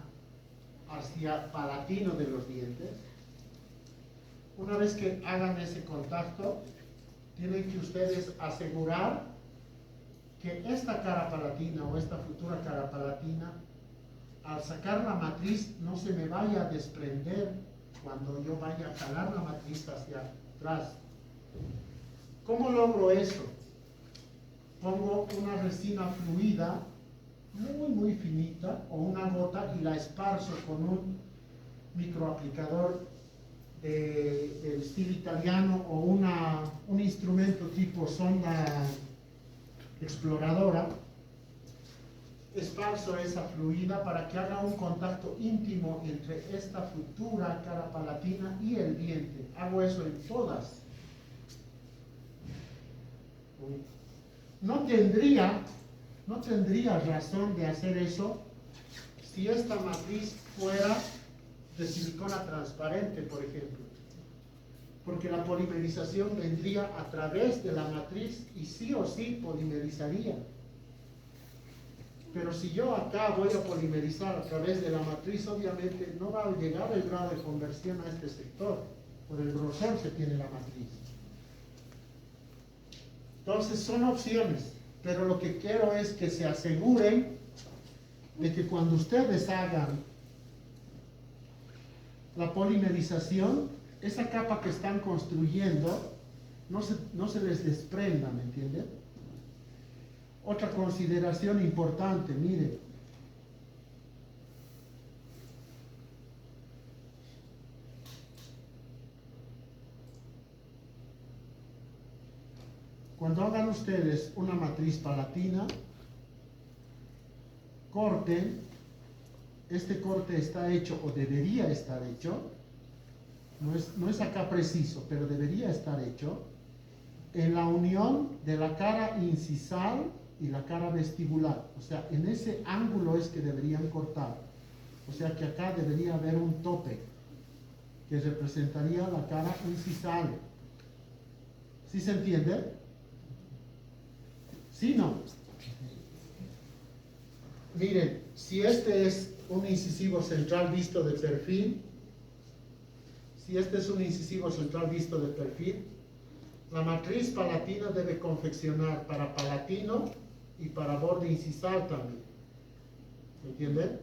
A: hacia palatino de los dientes. Una vez que hagan ese contacto, tienen que ustedes asegurar que esta cara palatina o esta futura cara palatina, al sacar la matriz, no se me vaya a desprender cuando yo vaya a jalar la matriz hacia atrás. ¿Cómo logro eso? Pongo una resina fluida, muy finita, o una gota, y la esparzo con un microaplicador del estilo italiano, o un instrumento tipo sonda exploradora. Esparzo esa fluida para que haga un contacto íntimo entre esta futura cara palatina y el diente. Hago eso en todas. No tendría razón de hacer eso si esta matriz fuera de silicona transparente, por ejemplo, porque la polimerización vendría a través de la matriz y sí o sí polimerizaría. Pero si yo acá voy a polimerizar a través de la matriz, obviamente no va a llegar el grado de conversión a este sector, por el grosor que tiene la matriz. Entonces son opciones, pero lo que quiero es que se aseguren de que cuando ustedes hagan la polimerización, esa capa que están construyendo no se les desprenda, ¿me entienden? Otra consideración importante, miren. Cuando hagan ustedes una matriz palatina, corten. Este corte está hecho, o debería estar hecho, no es acá preciso, pero debería estar hecho, en la unión de la cara incisal y la cara vestibular. O sea, en ese ángulo es que deberían cortar. O sea que acá debería haber un tope que representaría la cara incisal. ¿Sí se entiende? ¿Sí no? Miren, si este es un incisivo central visto de perfil, la matriz palatina debe confeccionar para palatino y para borde incisal también. ¿Me entienden?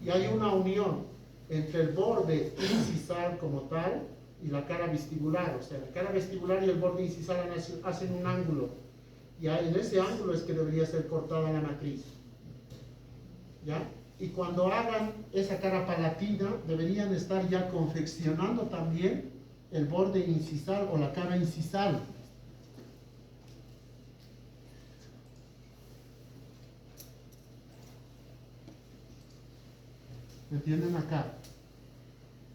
A: Y hay una unión entre el borde incisal como tal y la cara vestibular. O sea, la cara vestibular y el borde incisal hacen un ángulo. Y en ese ángulo es que debería ser cortada la matriz. ¿Ya? Y cuando hagan esa cara palatina, deberían estar ya confeccionando también el borde incisal o la cara incisal. ¿Me entienden acá?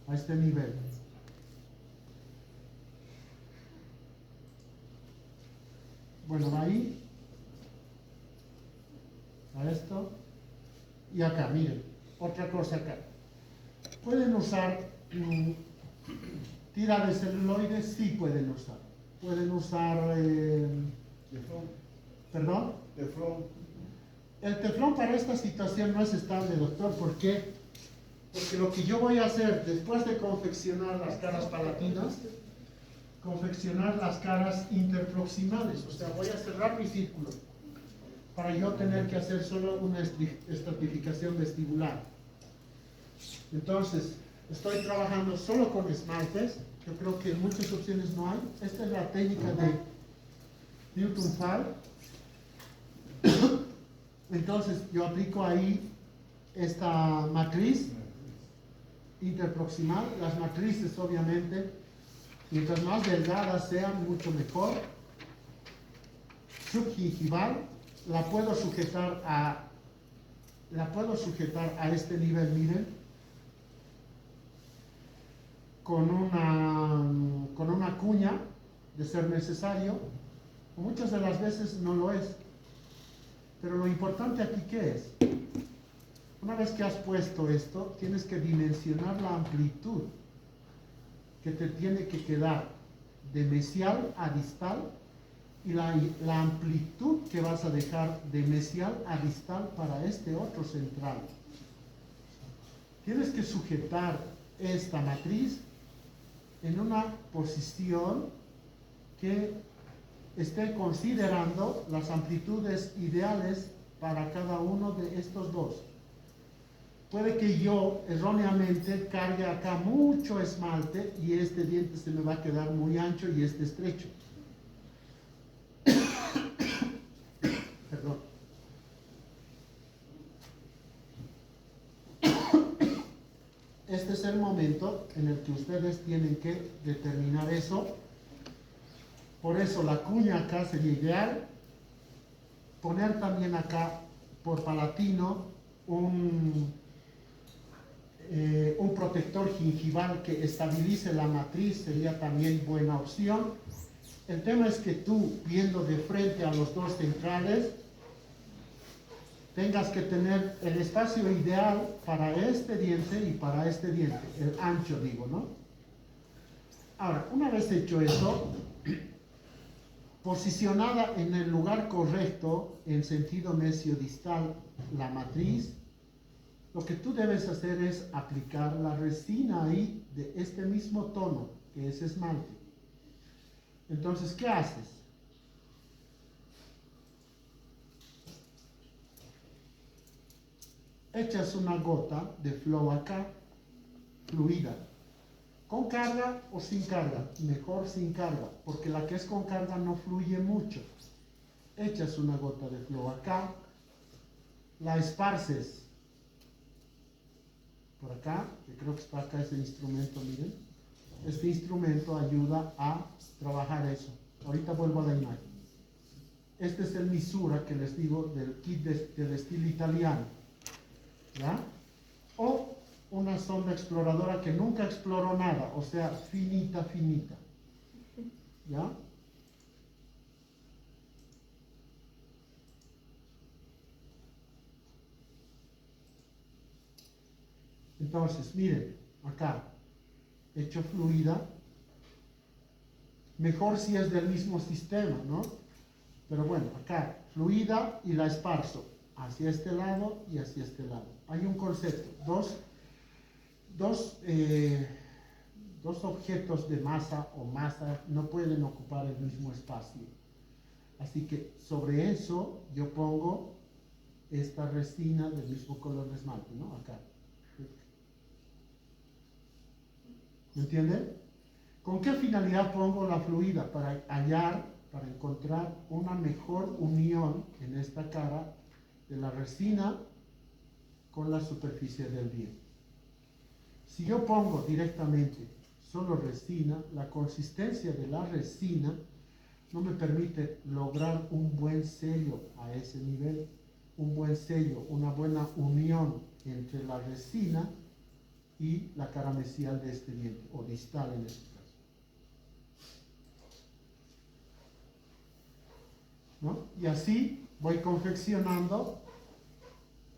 A: A este nivel. Bueno, ahí, a esto, y acá, miren. otra cosa acá. Pueden usar tira de celuloide, sí pueden usar. Pueden usar,
C: Teflón.
A: ¿perdón?
C: Teflón.
A: El teflón para esta situación no es estable, doctor. ¿Por qué? Porque lo que yo voy a hacer después de confeccionar las caras palatinas, confeccionar las caras interproximales, o sea, voy a cerrar mi círculo para yo tener que hacer solo una estratificación vestibular. Entonces, estoy trabajando solo con esmaltes. Yo creo que muchas opciones no hay. Esta es la técnica de Newton Fall. Entonces, yo aplico ahí esta matriz interproximal. Las matrices, obviamente, mientras más delgadas sean, mucho mejor. Subgingival, la puedo sujetar a este nivel, miren, con una cuña, de ser necesario. Muchas de las veces no lo es. Pero lo importante aquí, ¿qué es? Una vez que has puesto esto, tienes que dimensionar la amplitud que te tiene que quedar de mesial a distal y la amplitud que vas a dejar de mesial a distal para este otro central. Tienes que sujetar esta matriz en una posición que esté considerando las amplitudes ideales para cada uno de estos dos. Puede que yo erróneamente cargue acá mucho esmalte y este diente se me va a quedar muy ancho y este estrecho. Perdón. Este es el momento en el que ustedes tienen que determinar eso. Por eso la cuña acá sería ideal. Poner también acá por palatino un protector gingival que estabilice la matriz sería también buena opción. El tema es que tú, viendo de frente a los dos centrales, tengas que tener el espacio ideal para este diente y para este diente, el ancho digo, ¿no? Ahora, una vez hecho eso, posicionada en el lugar correcto, en sentido mesiodistal, la matriz, lo que tú debes hacer es aplicar la resina ahí de este mismo tono, que es esmalte. Entonces, ¿qué haces? Echas una gota de flow acá, fluida, con carga o sin carga, mejor sin carga, porque la que es con carga no fluye mucho. Echas una gota de flow acá, la esparces por acá, que creo que está acá ese instrumento, miren. Este instrumento ayuda a trabajar eso. Ahorita vuelvo a la imagen. Este es el misura que les digo del kit del estilo italiano, ¿ya? O una sonda exploradora que nunca exploró nada, o sea, finita, finita, ¿ya? Entonces, miren, acá, hecho fluida, mejor si es del mismo sistema, ¿no? Pero bueno, acá, fluida y la esparzo hacia este lado y hacia este lado. Hay un concepto, dos objetos de masa o masa no pueden ocupar el mismo espacio. Así que sobre eso yo pongo esta resina del mismo color de esmalte, ¿no? Acá. ¿Me entienden? ¿Con qué finalidad pongo la fluida? Para hallar, para encontrar una mejor unión en esta cara de la resina con la superficie del diente. Si yo pongo directamente solo resina, la consistencia de la resina no me permite lograr un buen sello a ese nivel, un buen sello, una buena unión entre la resina y la cara mesial de este diente, o distal en este caso. ¿No? Y así voy confeccionando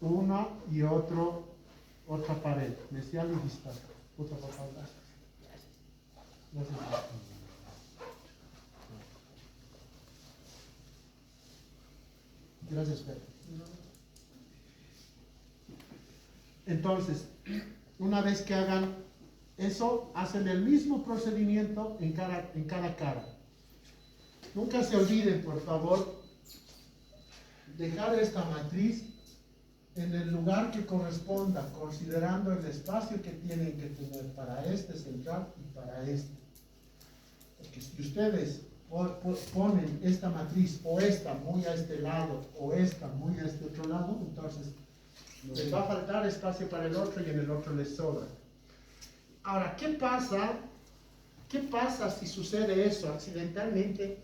A: una y otro otra pared, mesial y distal. Otra papá. Gracias. Gracias, Pedro. Entonces, una vez que hagan eso, hacen el mismo procedimiento en cada cara. Nunca se olviden, por favor, dejar esta matriz en el lugar que corresponda, considerando el espacio que tienen que tener para este central y para este. Porque si ustedes ponen esta matriz o esta muy a este lado o esta muy a este otro lado, entonces les va a faltar espacio para el otro y en el otro les sobra. Ahora, ¿qué pasa? ¿Qué pasa si sucede eso accidentalmente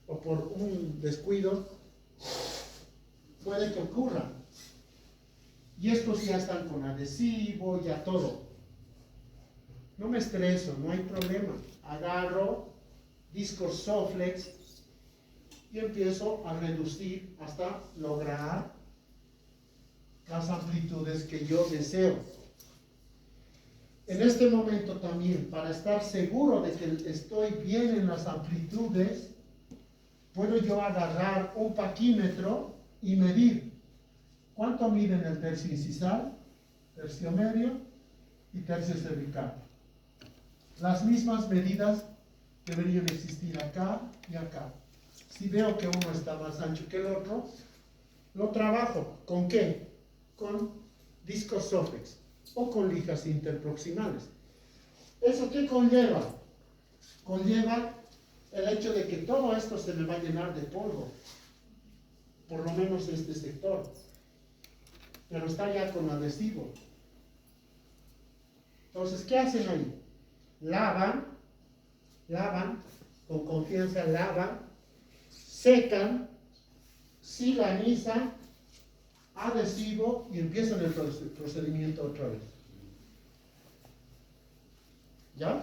A: o por un descuido? Puede que ocurra. Y estos ya están con adhesivo, ya todo. No me estreso, no hay problema. Agarro discos Soflex y empiezo a reducir hasta lograr las amplitudes que yo deseo. En este momento también, para estar seguro de que estoy bien en las amplitudes, puedo yo agarrar un paquímetro y medir. ¿Cuánto miden el tercio incisal, tercio medio y tercio cervical? Las mismas medidas deberían existir acá y acá. Si veo que uno está más ancho que el otro, lo trabajo. ¿Con qué? Con discos Soflex o con lijas interproximales. ¿Eso qué conlleva? Conlleva el hecho de que todo esto se me va a llenar de polvo, por lo menos este sector, pero está ya con adhesivo. Entonces, ¿qué hacen ahí? Lavan, con confianza lavan, secan, silanizan, adhesivo y empiezan el procedimiento otra vez. ¿Ya?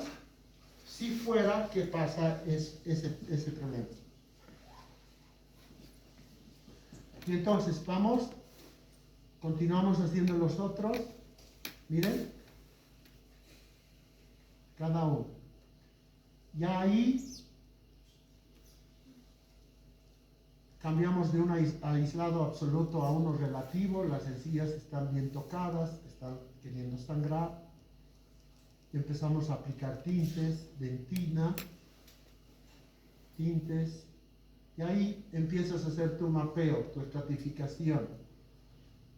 A: Si fuera que pasa ese problema. Y entonces continuamos haciendo los otros. Miren, cada uno. Ya ahí cambiamos de un aislado absoluto a uno relativo. Las encías están bien tocadas, están queriendo sangrar. Y empezamos a aplicar tintes, dentina, tintes. Y ahí empiezas a hacer tu mapeo, tu estratificación,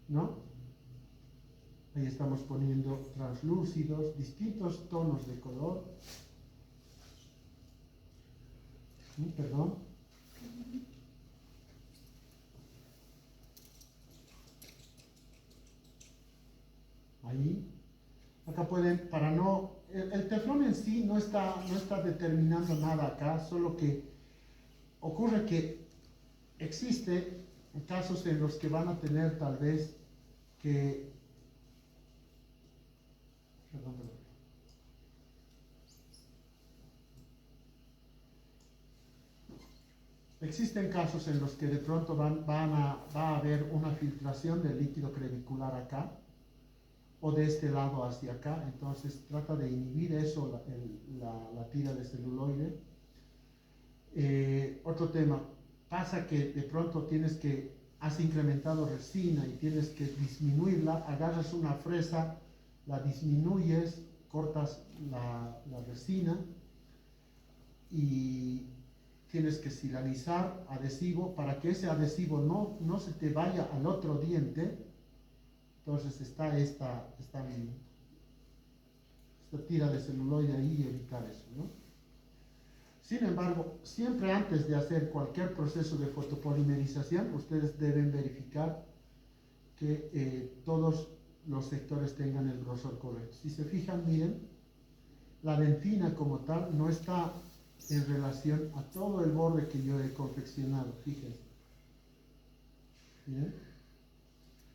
A: ¿no? Ahí estamos poniendo translúcidos, distintos tonos de color. Perdón. Ahí. Acá pueden, para no... El teflón en sí no está determinando nada acá, solo que ocurre que existe casos en los que van a tener tal vez que... Perdón. Existen casos en los que de pronto va a haber una filtración del líquido crevicular acá, o de este lado hacia acá, entonces trata de inhibir eso, la tira de celuloide. Otro tema, pasa que de pronto has incrementado resina y tienes que disminuirla, agarras una fresa, la disminuyes, cortas la resina y tienes que silanizar adhesivo para que ese adhesivo no se te vaya al otro diente. Entonces está esta tira de celuloide ahí y evitar eso, ¿no? Sin embargo, siempre antes de hacer cualquier proceso de fotopolimerización, ustedes deben verificar que todos los sectores tengan el grosor correcto. Si se fijan, miren, la dentina como tal no está en relación a todo el borde que yo he confeccionado, fíjense. ¿Miren?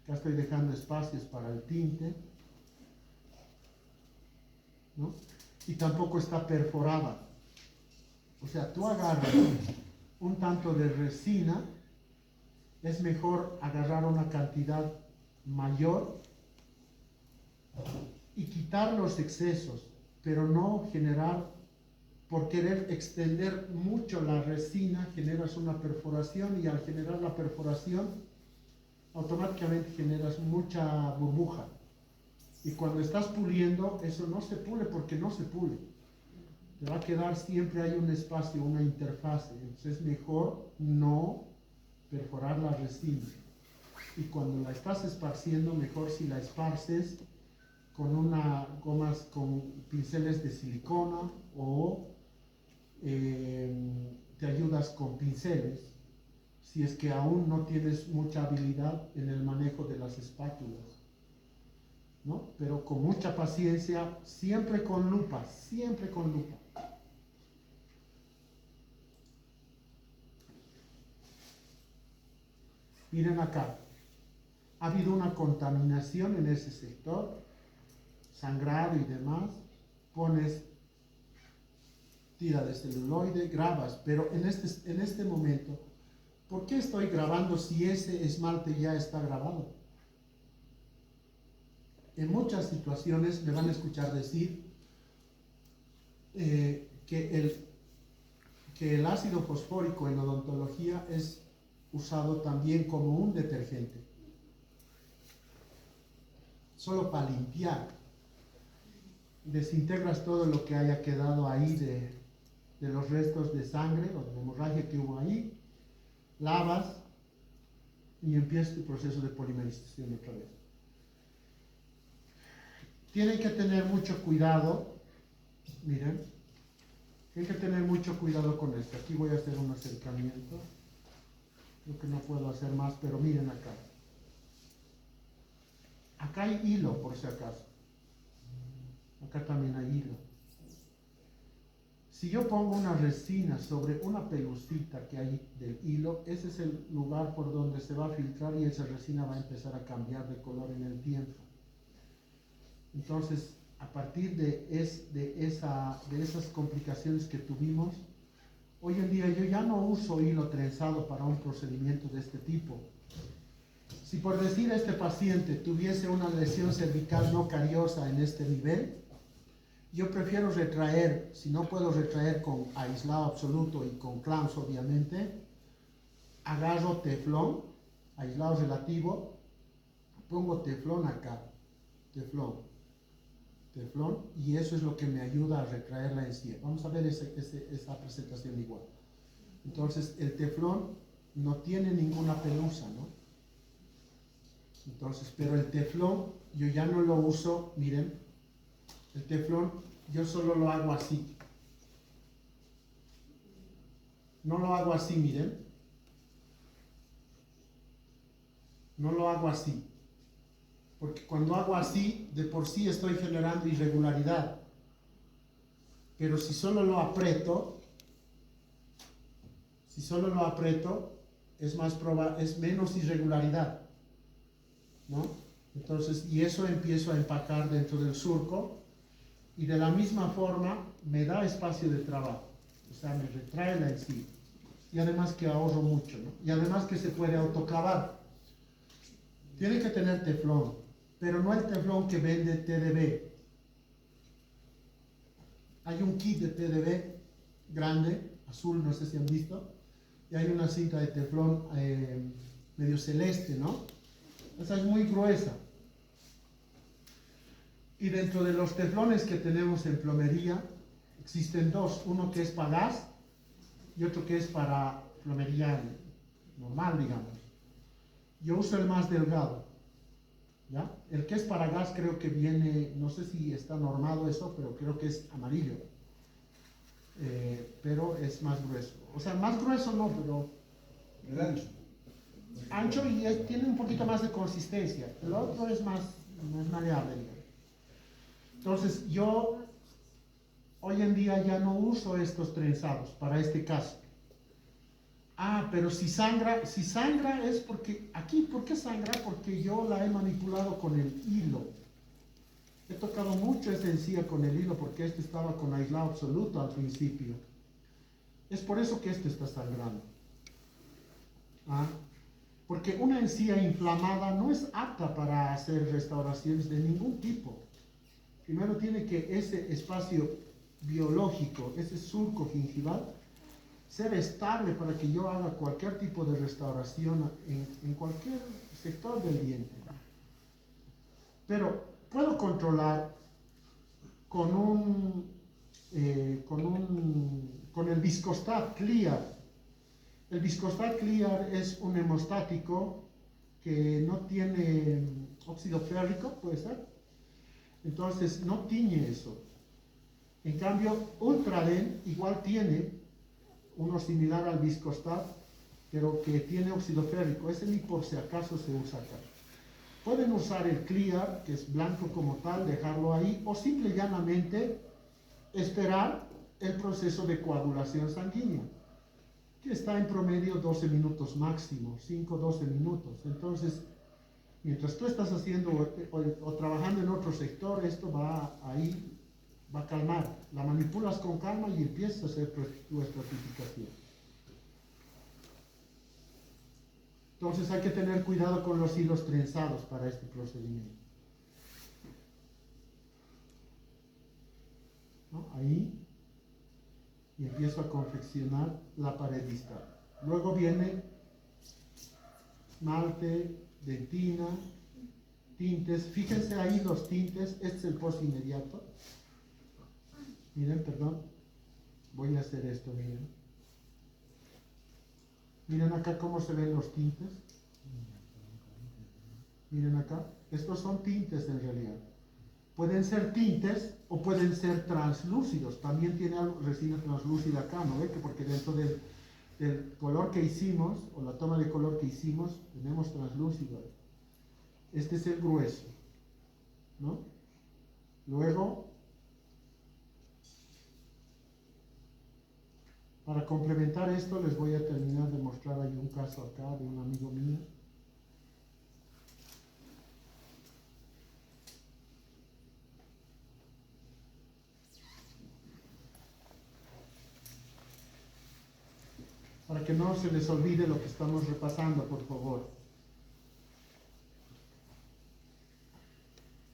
A: Acá estoy dejando espacios para el tinte, ¿no? Y tampoco está perforada. O sea, tú agarras un tanto de resina, es mejor agarrar una cantidad mayor y quitar los excesos, pero no generar, por querer extender mucho la resina, generas una perforación y al generar la perforación, automáticamente generas mucha burbuja. Y cuando estás puliendo, eso no se pule porque no se pule. Te va a quedar siempre, hay un espacio, una interfase. Entonces es mejor no perforar la resina. Y cuando la estás esparciendo, mejor si la esparces con gomas, con pinceles de silicona o te ayudas con pinceles si es que aún no tienes mucha habilidad en el manejo de las espátulas, ¿no? Pero con mucha paciencia, siempre con lupa, siempre con lupa. Miren acá, ha habido una contaminación en ese sector, sangrado y demás, pones tira de celuloide, grabas, pero en este momento, ¿por qué estoy grabando si ese esmalte ya está grabado? En muchas situaciones me van a escuchar decir que el ácido fosfórico en odontología es usado también como un detergente, solo para limpiar. Desintegras todo lo que haya quedado ahí de los restos de sangre o de hemorragia que hubo ahí, lavas y empieza tu proceso de polimerización otra vez. Tienen que tener mucho cuidado, miren, tienen que tener mucho cuidado con esto. Aquí voy a hacer un acercamiento, creo que no puedo hacer más, pero miren acá. Acá hay hilo, por si acaso. Acá también hay hilo. Si yo pongo una resina sobre una pelucita que hay del hilo, ese es el lugar por donde se va a filtrar y esa resina va a empezar a cambiar de color en el tiempo. Entonces, a partir de esas complicaciones que tuvimos, hoy en día yo ya no uso hilo trenzado para un procedimiento de este tipo. Si por decir este paciente tuviese una lesión cervical no cariosa en este nivel, yo prefiero retraer, si no puedo retraer con aislado absoluto y con clamps obviamente, agarro teflón, aislado relativo, pongo teflón acá, teflón, y eso es lo que me ayuda a retraer la encía. Vamos a ver esa presentación igual. Entonces el teflón no tiene ninguna pelusa, ¿no? Entonces, pero el teflón yo ya no lo uso, miren, el teflón yo solo lo hago así. No lo hago así, miren. No lo hago así. Porque cuando hago así, de por sí estoy generando irregularidad. Pero si solo lo aprieto, es menos irregularidad, ¿no? Entonces, y eso empiezo a empacar dentro del surco y de la misma forma me da espacio de trabajo, o sea, me retrae la encía. Y además que ahorro mucho, ¿no? Y además que se puede autoclavar. Tiene que tener teflón, pero no el teflón que vende TDB. Hay un kit de TDB grande, azul, no sé si han visto, y hay una cinta de teflón medio celeste, ¿no? Esa es muy gruesa. Y dentro de los teflones que tenemos en plomería, existen dos, uno que es para gas y otro que es para plomería normal, digamos. Yo uso el más delgado, ¿ya? El que es para gas creo que viene, no sé si está normado eso, pero creo que es amarillo. Pero es más grueso. O sea, más grueso no, pero...
C: El ancho.
A: Ancho y tiene un poquito más de consistencia. El otro es más maleable, digamos. Entonces, yo hoy en día ya no uso estos trenzados para este caso. Ah, pero si sangra es porque, aquí, ¿por qué sangra? Porque yo la he manipulado con el hilo. He tocado mucho esa encía con el hilo porque este estaba con aislado absoluto al principio. Es por eso que este está sangrando. ¿Ah? Porque una encía inflamada no es apta para hacer restauraciones de ningún tipo. Primero tiene que ese espacio biológico, ese surco gingival, ser estable para que yo haga cualquier tipo de restauración en cualquier sector del diente. Pero puedo controlar con el Viscostat Clear. El Viscostat Clear es un hemostático que no tiene óxido férrico, puede ser. Entonces no tiñe eso. En cambio, Ultraden igual tiene uno similar al Viscostat, pero que tiene óxido férrico. Ese ni por si acaso se usa acá. Pueden usar el Clear, que es blanco como tal, dejarlo ahí, o simple y llanamente esperar el proceso de coagulación sanguínea, que está en promedio 12 minutos máximo, 5-12 minutos. Entonces, mientras tú estás haciendo o trabajando en otro sector, esto va a calmar. La manipulas con calma y empiezas a hacer tu estratificación. Entonces hay que tener cuidado con los hilos trenzados para este procedimiento. ¿No? Ahí, y empiezo a confeccionar la pared distal. Luego viene esmalte, dentina, tintes. Fíjense ahí los tintes. Este es el post inmediato. Miren, perdón. Voy a hacer esto, miren. Miren acá cómo se ven los tintes. Miren acá. Estos son tintes en realidad. Pueden ser tintes o pueden ser translúcidos. También tiene algo, resina translúcida acá, ¿no ve? Porque dentro del color que hicimos, o la toma de color que hicimos, tenemos translúcido. Este es el grueso, ¿no? Luego, para complementar esto, les voy a terminar de mostrar ahí un caso acá de un amigo mío. Para que no se les olvide lo que estamos repasando, por favor.